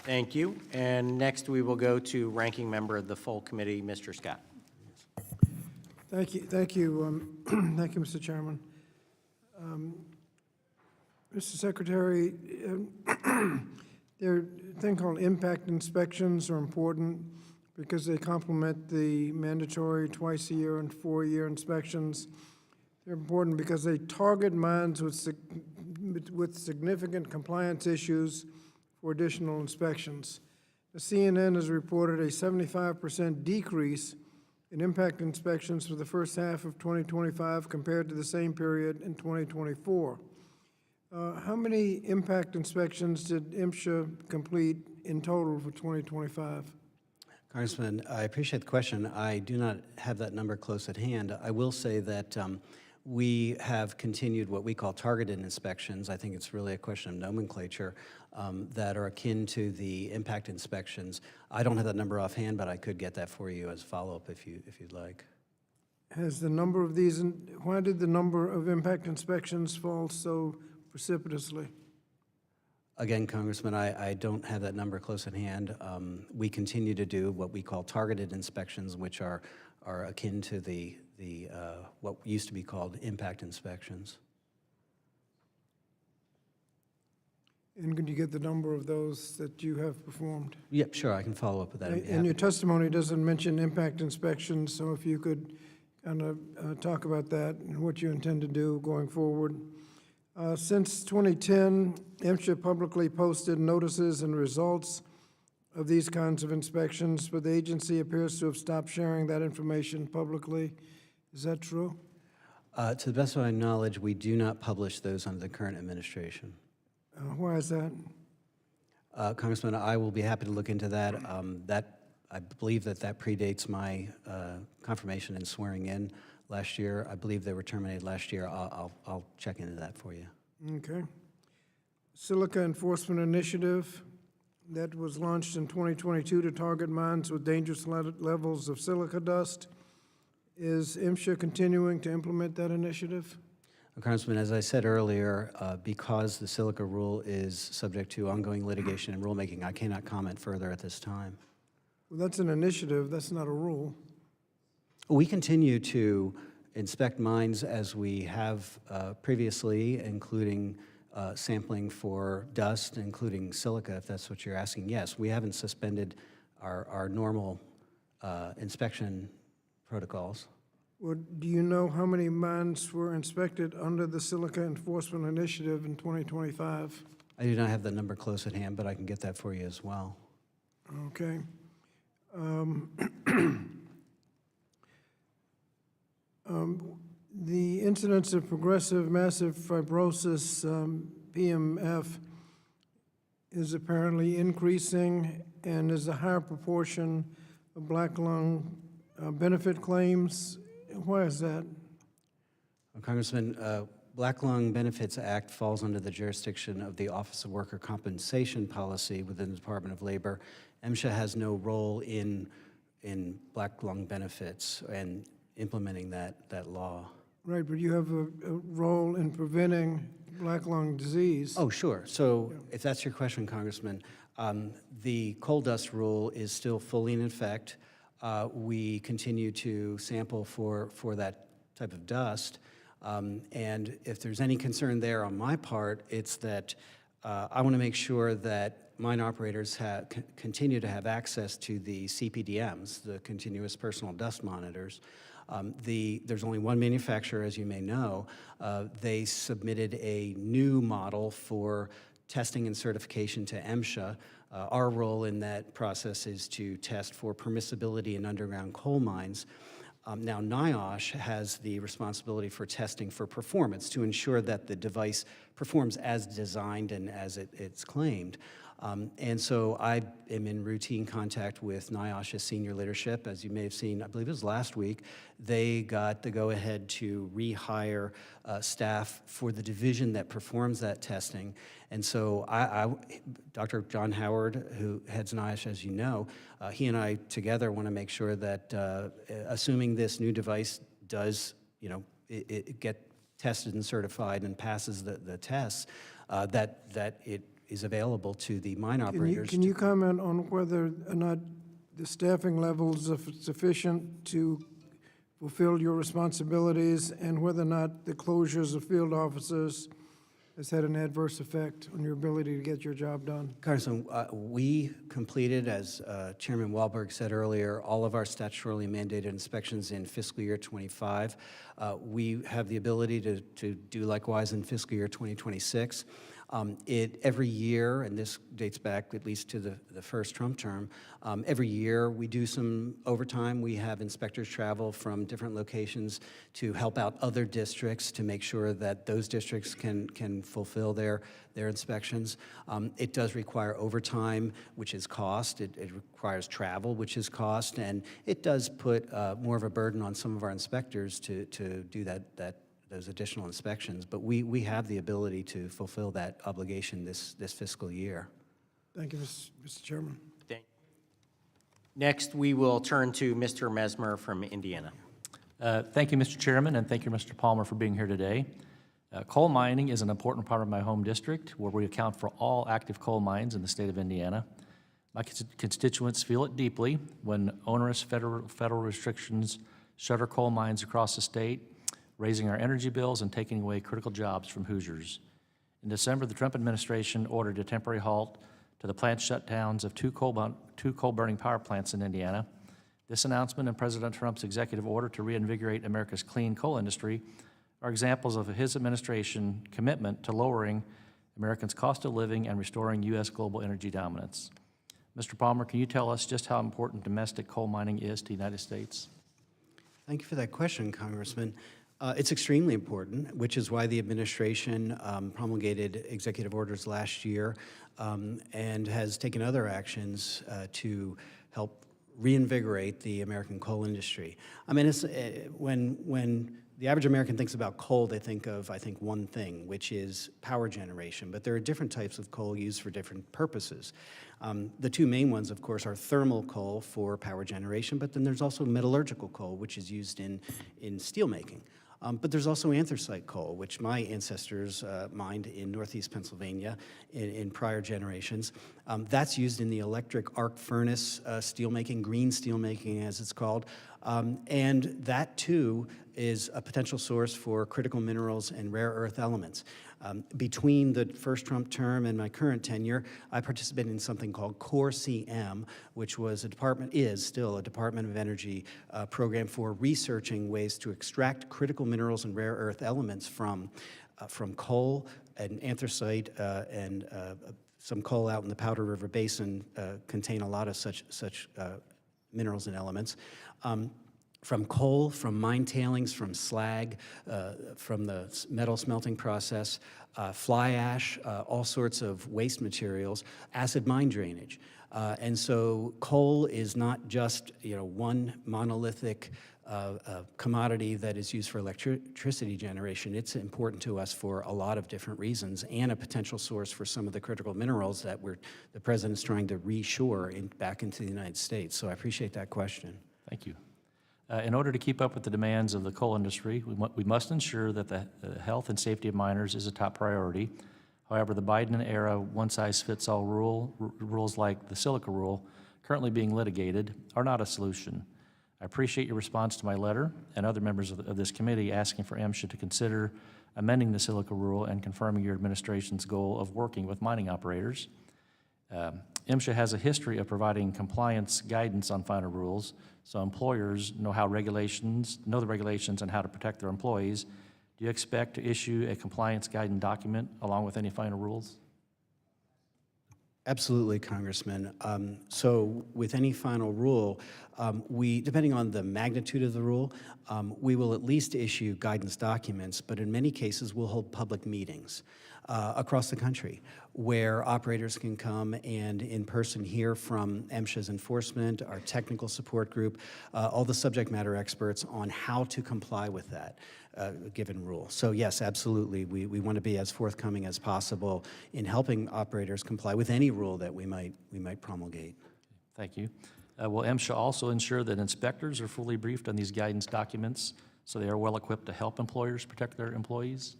Thank you. And next, we will go to Ranking Member of the Full Committee, Mr. Scott. Thank you, thank you, Mr. Chairman. Mr. Secretary, there are things called impact inspections are important because they complement the mandatory twice-a-year and four-year inspections. They're important because they target mines with significant compliance issues for additional inspections. The CNN has reported a 75% decrease in impact inspections for the first half of 2025 compared to the same period in 2024. How many impact inspections did MSHA complete in total for 2025? Congressman, I appreciate the question. I do not have that number close at hand. I will say that we have continued what we call targeted inspections. I think it's really a question of nomenclature that are akin to the impact inspections. I don't have that number offhand, but I could get that for you as follow-up if you'd like. Has the number of these, why did the number of impact inspections fall so precipitously? Again, Congressman, I don't have that number close at hand. We continue to do what we call targeted inspections, which are akin to the what used to be called impact inspections. And could you get the number of those that you have performed? Yep, sure, I can follow up with that. I'd be And happy your to. testimony doesn't mention impact inspections, so if you could kind of talk about that and what you intend to do going forward. Since 2010, MSHA publicly posted notices and results of these kinds of inspections, but the agency appears to have stopped sharing that information publicly. Is that true? To the best of my knowledge, we do not publish those under the current administration. Why is that? Congressman, I will be happy to look into that. I believe that predates my confirmation and swearing in last year. I believe they were terminated last year. I'll check into that for you. Okay. Silica Enforcement Initiative that was launched in 2022 to target mines with dangerous levels of silica dust. Is MSHA continuing to implement that initiative? Congressman, as I said earlier, because the silica rule is subject to ongoing litigation and rulemaking, I cannot comment further at this time. Well, that's an initiative, that's not a rule. We continue to inspect mines as we have previously, including sampling for dust, including silica, if that's what you're asking. Yes, we haven't suspended our normal inspection protocols. Well, do you know how many mines were inspected under the Silica Enforcement Initiative in 2025? I do not have that number close at hand, but I can get that for you as well. Okay. The incidence of progressive massive fibrosis, PMF, is apparently increasing and is a higher proportion of black lung benefit claims. Why is that? Congressman, Black Lung Benefits Act falls under the jurisdiction of the Office of Worker Compensation Policy within the Department of Labor. MSHA has no role in black lung benefits and implementing that law. Right, but you have a role in preventing black lung disease. Oh, sure. So if that's your question, Congressman, the coal dust rule is still fully in effect. We continue to sample for that type of dust. And if there's any concern there on my part, it's that I want to make sure that mine operators continue to have access to the CPDMs, the continuous personal dust monitors. There's only one manufacturer, as you may know. They submitted a new model for testing and certification to MSHA. Our role in that process is to test for permissibility in underground coal mines. Now, NIOSH has the responsibility for testing for performance to ensure that the device performs as designed and as it's claimed. And so I am in routine contact with NIOSH's senior leadership. As you may have seen, I believe it was last week, they got the go-ahead to rehire staff for the division that performs that testing. And so Dr. John Howard, who heads NIOSH, as you know, he and I together want to make sure that assuming this new device does, it get tested and certified and passes the tests, that it is available to the mine operators. Can you comment on whether or not the staffing levels are sufficient to fulfill your responsibilities, and whether or not the closures of field officers has had an adverse effect on your ability to get your job done? Congressman, we completed, as Chairman Wahlberg said earlier, all of our statutorily mandated inspections in fiscal year 25. We have the ability to do likewise in fiscal year 2026. Every year, and this dates back at least to the first Trump term, every year we do some overtime. We have inspectors travel from different locations to help out other districts to make sure that those districts can fulfill their inspections. It does require overtime, which is cost. It requires travel, which is cost, and it does put more of a burden on some of our inspectors to do those additional inspections, but we have the ability to fulfill that obligation this fiscal year. Thank you, Mr. Chairman. Next, we will turn to Mr. Mesmer from Indiana. Thank you, Mr. Chairman, and thank you, Mr. Palmer, for being here today. Coal mining is an important part of my home district, where we account for all active coal mines in the state of Indiana. My constituents feel it deeply when onerous federal restrictions shutter coal mines across the state, raising our energy bills and taking away critical jobs from Hoosiers. In December, the Trump administration ordered a temporary halt to the plant shutdowns of two coal-burning power plants in Indiana. This announcement and President Trump's executive order to reinvigorate America's clean coal industry are examples of his administration commitment to lowering Americans' cost of living and restoring U.S. global energy dominance. Mr. Palmer, can you tell us just how important domestic coal mining is to the United States? Thank you for that question, Congressman. It's extremely important, which is why the administration promulgated executive orders last year and has taken other actions to help reinvigorate the American coal industry. I mean, when the average American thinks about coal, they think of, I think, one thing, which is power generation. But there are different types of coal used for different purposes. The two main ones, of course, are thermal coal for power generation, but then there's also metallurgical coal, which is used in steelmaking. But there's also anthracite coal, which my ancestors mined in northeast Pennsylvania in prior generations. That's used in the electric arc furnace steelmaking, green steelmaking as it's called. And that, too, is a potential source for critical minerals and rare earth elements. Between the first Trump term and my current tenure, I participated in something called Core CM, which was is still a Department of Energy program for researching ways to extract critical minerals and rare earth elements from coal and anthracite and some coal out in the Powder River Basin contain a lot of such minerals and elements. From coal, from mine tailings, from slag, from the metal smelting process, fly ash, all sorts of waste materials, acid mine drainage. And so coal is not just one monolithic commodity that is used for electricity generation. It's important to us for a lot of different reasons and a potential source for some of the critical minerals that the President's trying to reshore back into the United States. So I appreciate that question. Thank you. In order to keep up with the demands of the coal industry, we must ensure that the health and safety of miners is a top priority. However, the Biden-era one-size-fits-all rules like the silica rule currently being litigated are not a solution. I appreciate your response to my letter and other members of this committee asking for MSHA to consider amending the silica rule and confirming your administration's goal of working with mining operators. MSHA has a history of providing compliance guidance on final rules, so employers know the regulations and how to protect their employees. Do you expect to issue a compliance guidance document along with any final rules? Absolutely, Congressman. So with any final rule, depending on the magnitude of the rule, we will at least issue guidance documents, but in many cases we'll hold public meetings. across the country, where operators can come and in person hear from MSHA's enforcement, our technical support group, all the subject matter experts on how to comply with that given rule. So yes, absolutely, we want to be as forthcoming as possible in helping operators comply with any rule that we might promulgate. Thank you. Will MSHA also ensure that inspectors are fully briefed on these guidance documents so they are well equipped to help employers protect their employees?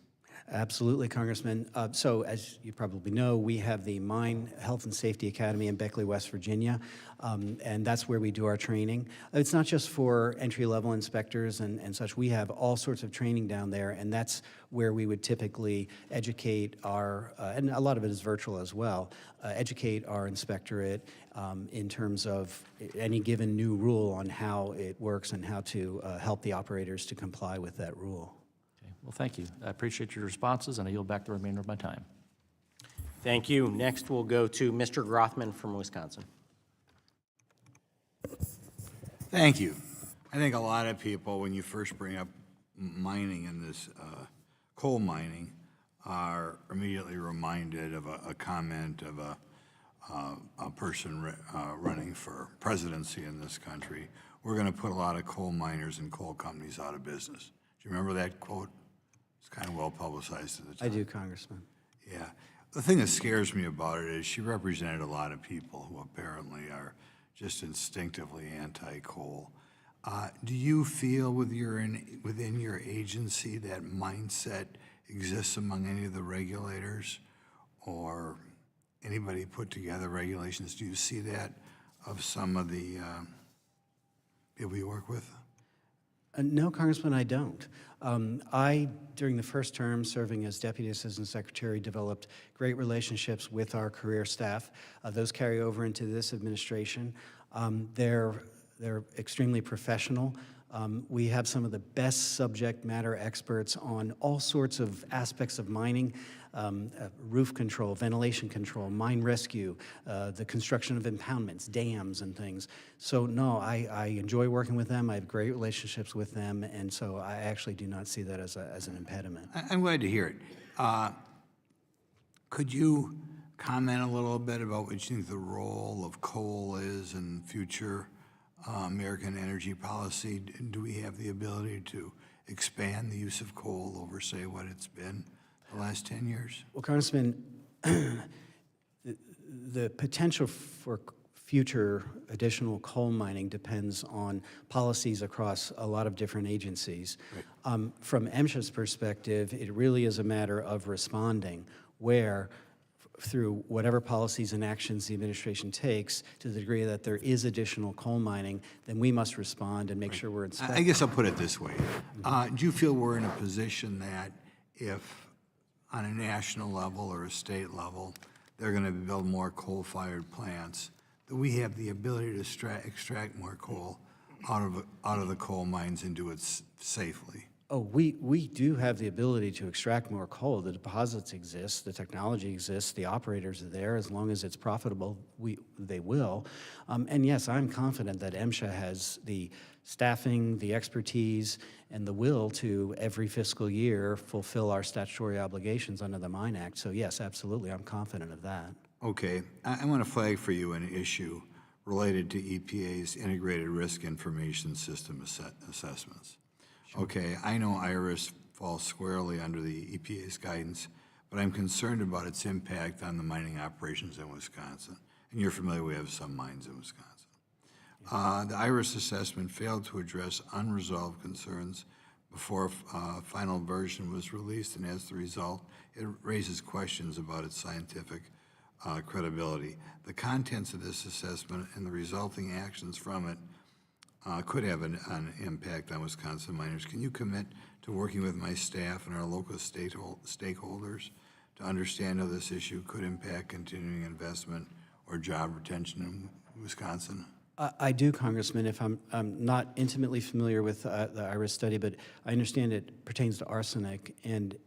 Absolutely, Congressman. So as you probably know, we have the Mine Health and Safety Academy in Beckley, West Virginia, and that's where we do our training. It's not just for entry-level inspectors and such. We have all sorts of training down there, and that's where we would typically educate our, and a lot of it is virtual as well, educate our inspectorate in terms of any given new rule on how it works and how to help the operators to comply with that rule. Well, thank you. I appreciate your responses, and I yield back the remainder of my time. Thank you. Next, we'll go to Mr. Grothman from Wisconsin. Thank you. I think a lot of people, when you first bring up mining and this coal mining, are immediately reminded of a comment of a person running for presidency in this country. We're going to put a lot of coal miners and coal companies out of business. Do you remember that quote? It's kind of well publicized at the time. I do, Congressman. Yeah. The thing that scares me about it is she represented a lot of people who apparently are just instinctively anti-coal. Do you feel within your agency that mindset exists among any of the regulators or anybody put together regulations? Do you see that of some of the people you work with? No, Congressman, I don't. During the first term, serving as Deputy Assistant Secretary, developed great relationships with our career staff. Those carry over into this administration. They're extremely professional. We have some of the best subject matter experts on all sorts of aspects of mining, roof control, ventilation control, mine rescue, the construction of impoundments, dams and things. So no, I enjoy working with them. I have great relationships with them, and so I actually do not see that as an impediment. I'm glad to hear it. Could you comment a little bit about what you think the role of coal is in future American energy policy? Do we have the ability to expand the use of coal over, say, what it's been the last 10 years? Well, Congressman, the potential for future additional coal mining depends on policies across a lot of different agencies. Right. From MSHA's perspective, it really is a matter of responding where, through whatever policies and actions the administration takes, to the degree that there is additional coal mining, then we must respond and make sure we're inspecting. I guess I'll put it this way. Do you feel we're in a position that if on a national level or a state level, they're going to build more coal-fired plants, that we have the ability to extract more coal out of the coal mines and do it safely? Oh, we do have the ability to extract more coal. The deposits exist, the technology exists, the operators are there. As long as it's profitable, they will. And yes, I'm confident that MSHA has the staffing, the expertise, and the will to, every fiscal year, fulfill our statutory obligations under the Mine Act. So yes, absolutely, I'm confident of that. Okay, I want to flag for you an issue related to EPA's Integrated Risk Information System assessments. Sure. Okay, I know IRIS falls squarely under the EPA's guidance, but I'm concerned about its impact on the mining operations in Wisconsin. And you're familiar, we have some mines in Wisconsin. The IRIS assessment failed to address unresolved concerns before a final version was released, and as the result, it raises questions about its scientific credibility. The contents of this assessment and the resulting actions from it could have an impact on Wisconsin miners. Can you commit to working with my staff and our local stakeholders to understand how this issue could impact continuing investment or job retention in Wisconsin? I do, Congressman. If I'm not intimately familiar with the IRIS study, but I understand it pertains to arsenic. And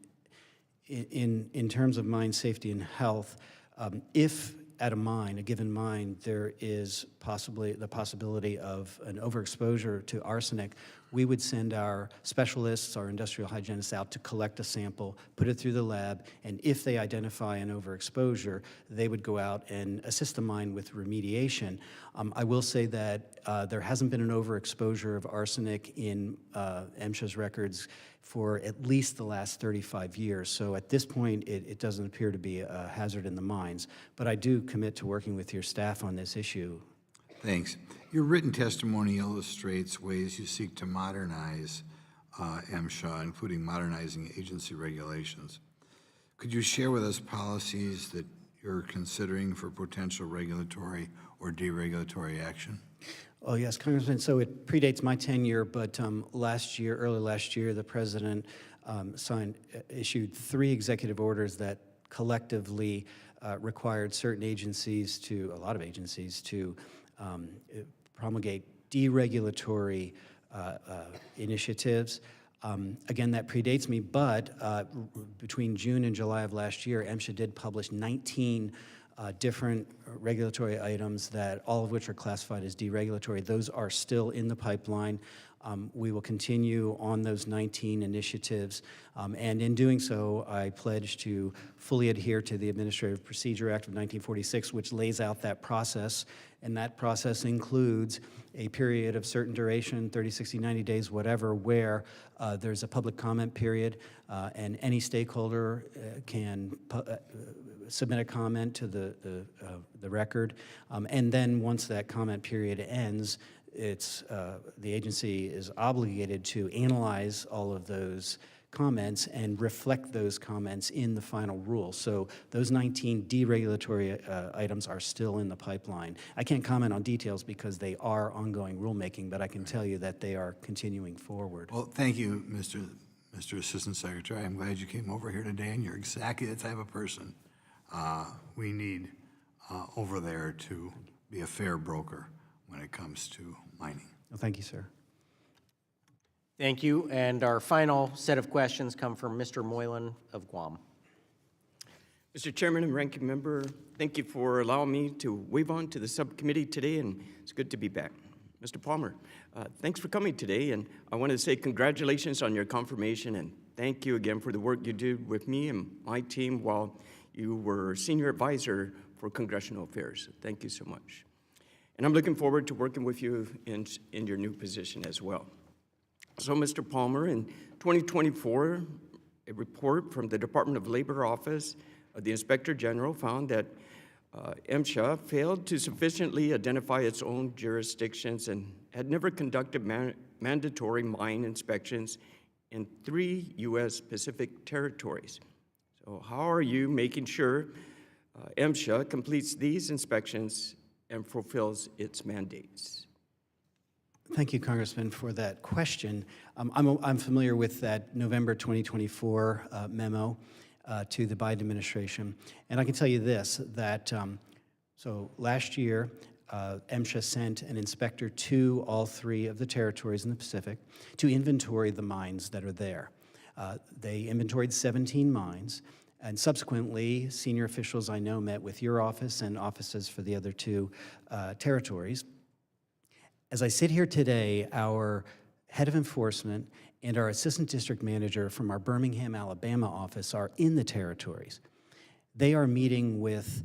in terms of mine safety and health, if at a given mine, there is possibly the possibility of an overexposure to arsenic, we would send our specialists, our industrial hygienists out to collect a sample, put it through the lab, and if they identify an overexposure, they would go out and assist the mine with remediation. I will say that there hasn't been an overexposure of arsenic in MSHA's records for at least the last 35 years. So at this point, it doesn't appear to be a hazard in the mines. But I do commit to working with your staff on this issue. Thanks. Your written testimony illustrates ways you seek to modernize MSHA, including modernizing agency regulations. Could you share with us policies that you're considering for potential regulatory or deregulatory action? Oh, yes, Congressman. So it predates my tenure, but early last year, the president issued 3 executive orders that collectively required certain agencies a lot of agencies to promulgate deregulatory initiatives. Again, that predates me, but between June and July of last year, MSHA did publish 19 different regulatory items that all of which are classified as deregulatory. Those are still in the pipeline. We will continue on those 19 initiatives, and in doing so, I pledge to fully adhere to the Administrative Procedure Act of 1946, which lays out that process, and that process includes a period of certain duration, 30, 60, 90 days, whatever, where there's a public comment period, and any stakeholder can submit a comment to the record, and then once that comment period ends, the agency is obligated to analyze all of those comments and reflect those comments in the final rule. So those 19 deregulatory items are still in the pipeline. I can't comment on details because they are ongoing rulemaking, but I can tell you that they are continuing forward. Well, thank you, Mr. Assistant Secretary. I'm glad you came over here today, and you're exactly the type of person we need over there to be a fair broker when it comes to mining. Well, thank you, sir. Thank you. And our final set of questions come from Mr. Moylan of Guam. Mr. Chairman and Ranking Member, thank you for allowing me to wave on to the subcommittee today, and it's good to be back. Mr. Palmer, thanks for coming today, and I want to say congratulations on your confirmation, and thank you again for the work you did with me and my team while you were Senior Advisor for Congressional Affairs. Thank you so much. And I'm looking forward to working with you in your new position as well. So, Mr. Palmer, in 2024, a report from the Department of Labor Office of the Inspector General found that MSHA failed to sufficiently identify its own jurisdictions and had never conducted mandatory mine inspections in 3 U.S. Pacific territories. So how are you making sure MSHA completes these inspections and fulfills its mandates? Thank you, Congressman, for that question. I'm familiar with that November 2024 memo to the Biden administration, and I can tell you this, that so last year, MSHA sent an inspector to all 3 of the territories in the Pacific to inventory the mines that are there. They inventoried 17 mines, and subsequently, senior officials I know met with your office and offices for the other 2 territories. As I sit here today, our head of enforcement and our assistant district manager from our Birmingham, Alabama office are in the territories. They are meeting with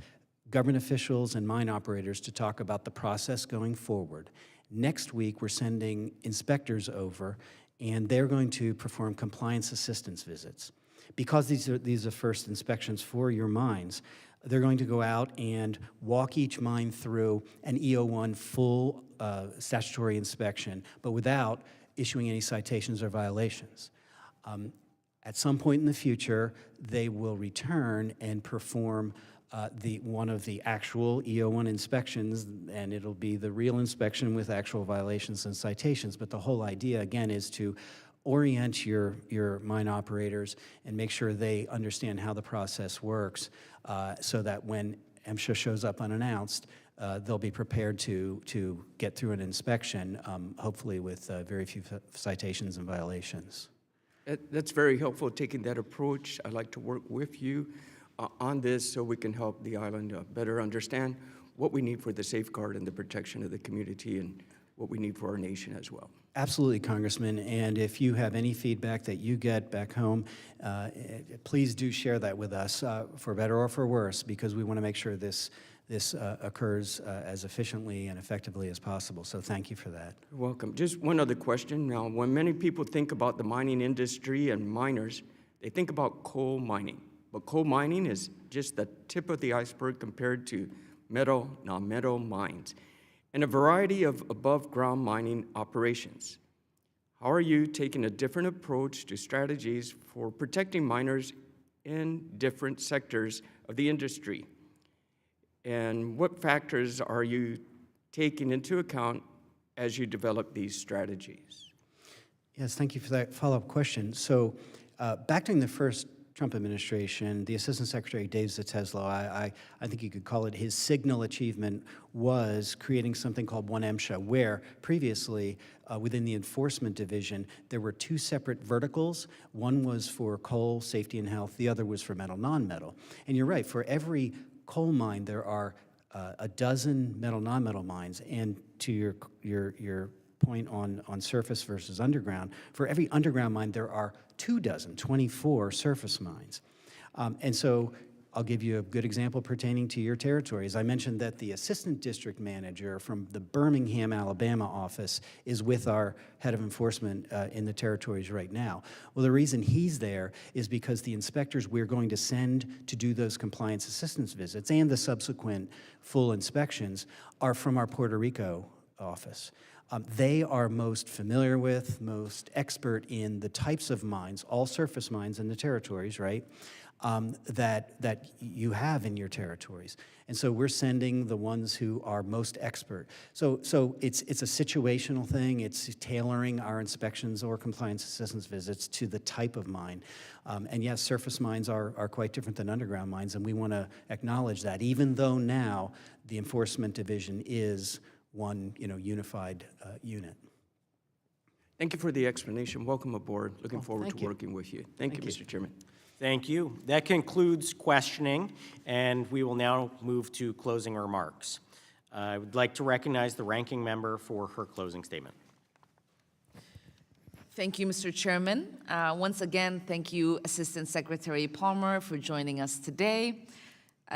government officials and mine operators to talk about the process going forward. Next week, we're sending inspectors over, and they're going to perform compliance assistance visits. Because these are first inspections for your mines, they're going to go out and walk each mine through an EO1 full statutory inspection, but without issuing any citations or violations. At some point in the future, they will return and perform one of the actual EO1 inspections, and it'll be the real inspection with actual violations and citations. But the whole idea, again, is to orient your mine operators and make sure they understand how the process works so that when MSHA shows up unannounced, they'll be prepared to get through an inspection, hopefully with very few citations and violations. That's very helpful, taking that approach. I'd like to work with you on this so we can help the island better understand what we need for the safeguard and the protection of the community and what we need for our nation as well. Absolutely, Congressman. And if you have any feedback that you get back home, please do share that with us, for better or for worse, because we want to make sure this occurs as efficiently and effectively as possible. So thank you for that. You're welcome. Just one other question. Now, when many people think about the mining industry and miners, they think about coal mining. But coal mining is just the tip of the iceberg compared to metal, non-metal mines, and a variety of above-ground mining operations. How are you taking a different approach to strategies for protecting miners in different sectors of the industry? And what factors are you taking into account as you develop these strategies? Yes, thank you for that follow-up question. So back during the first Trump administration, the Assistant Secretary Dave Zateslow, I think you could call it his signal achievement, was creating something called One MSHA, where previously within the enforcement division, there were two separate verticals. One was for coal, safety, and health. The other was for metal, non-metal. And you're right, for every coal mine, there are a dozen metal, non-metal mines. And to your point on surface versus underground, for every underground mine, there are 24 surface mines. And so I'll give you a good example pertaining to your territories. I mentioned that the assistant district manager from the Birmingham, Alabama office is with our head of enforcement in the territories right now. Well, the reason he's there is because the inspectors we're going to send to do those compliance assistance visits and the subsequent full inspections are from our Puerto Rico office. They are most familiar with, most expert in the types of mines, all surface mines in the territories, right, that you have in your territories. And so we're sending the ones who are most expert. So it's a situational thing. It's tailoring our inspections or compliance assistance visits to the type of mine. And yes, surface mines are quite different than underground mines, and we want to acknowledge that, even though now the enforcement division is one, unified unit. Thank you for the explanation. Welcome aboard. Looking forward thank to you. working with you. Thank you, Mr. Chairman. Thank you. That concludes questioning, and we will now move to closing remarks. I would like to recognize the ranking member for her closing statement. Thank you, Mr. Chairman. Once again, thank you, Assistant Secretary Palmer, for joining us today.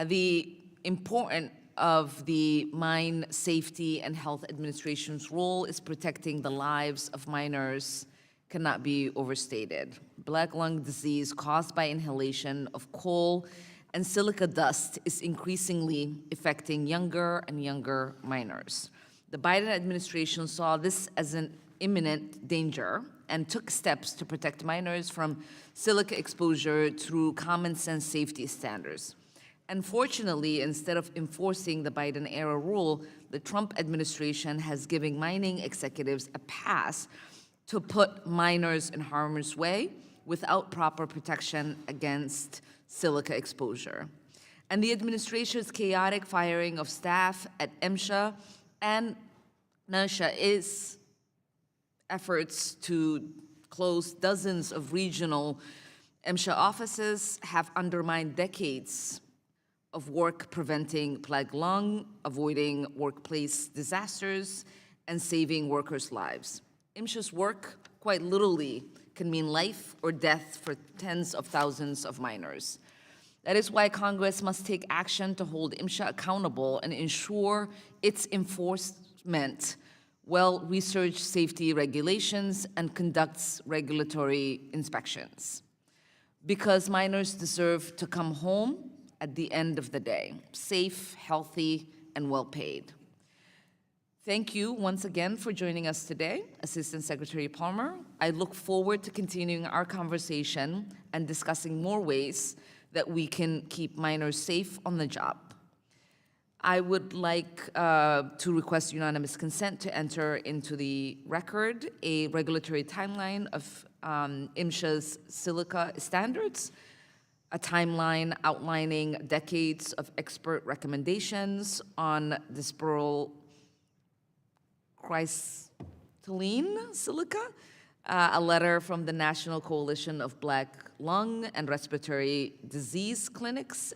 The importance of the Mine Safety and Health Administration's role is protecting the lives of miners cannot be overstated. Black lung disease caused by inhalation of coal and silica dust is increasingly affecting younger and younger miners. The Biden administration saw this as an imminent danger and took steps to protect miners from silica exposure through common sense safety standards. Unfortunately, instead of enforcing the Biden-era rule, the Trump administration has given mining executives a pass to put miners in harm's way without proper protection against silica exposure. And the administration's chaotic firing of staff at MSHA and NSHA is efforts to close dozens of regional MSHA offices have undermined decades of work preventing plague lung, avoiding workplace disasters, and saving workers' lives. MSHA's work, quite literally, can mean life or death for tens of thousands of miners. That is why Congress must take action to hold MSHA accountable and ensure its enforcement well-researched safety regulations and conducts regulatory inspections. Because miners deserve to come home at the end of the day, safe, healthy, and well-paid. Thank you once again for joining us today, Assistant Secretary Palmer. I look forward to continuing our conversation and discussing more ways that we can keep miners safe on the job. I would like to request unanimous consent to enter into the record a regulatory timeline of MSHA's silica standards, a timeline outlining decades of expert recommendations on disperral crystalline silica, a letter from the National Coalition of Black Lung and Respiratory Disease Clinics,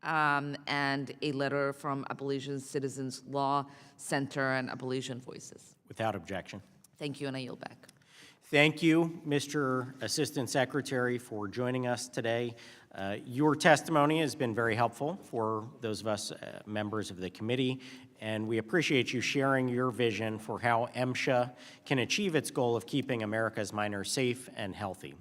and a letter from Appalachian Citizens Law Center and Appalachian Voices. Without objection. Thank you, and I yield back. Thank you, Mr. Assistant Secretary, for joining us today. Your testimony has been very helpful for those of us members of the committee, and we appreciate you sharing your vision for how MSHA can achieve its goal of keeping America's miners safe and healthy.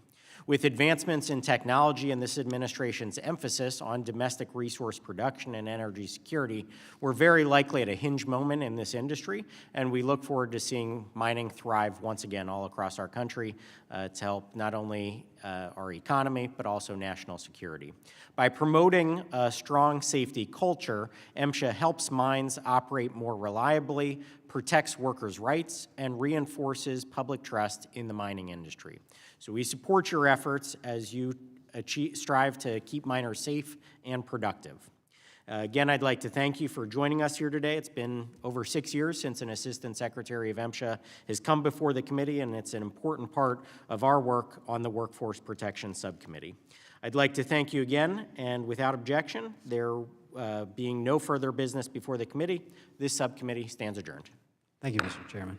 With advancements in technology and this administration's emphasis on domestic resource production and energy security, we're very likely at a hinge moment in this industry, and we look forward to seeing mining thrive once again all across our country to help not only our economy, but also national security. By promoting a strong safety culture, MSHA helps mines operate more reliably, protects workers' rights, and reinforces public trust in the mining industry. So we support your efforts as you strive to keep miners safe and productive. Again, I'd like to thank you for joining us here today. It's been over 6 years since an Assistant Secretary of MSHA has come before the committee, and it's an important part of our work on the Workforce Protection Subcommittee. I'd like to thank you again, and without objection, there being no further business before the committee, this subcommittee stands adjourned. Thank you, Mr. Chairman.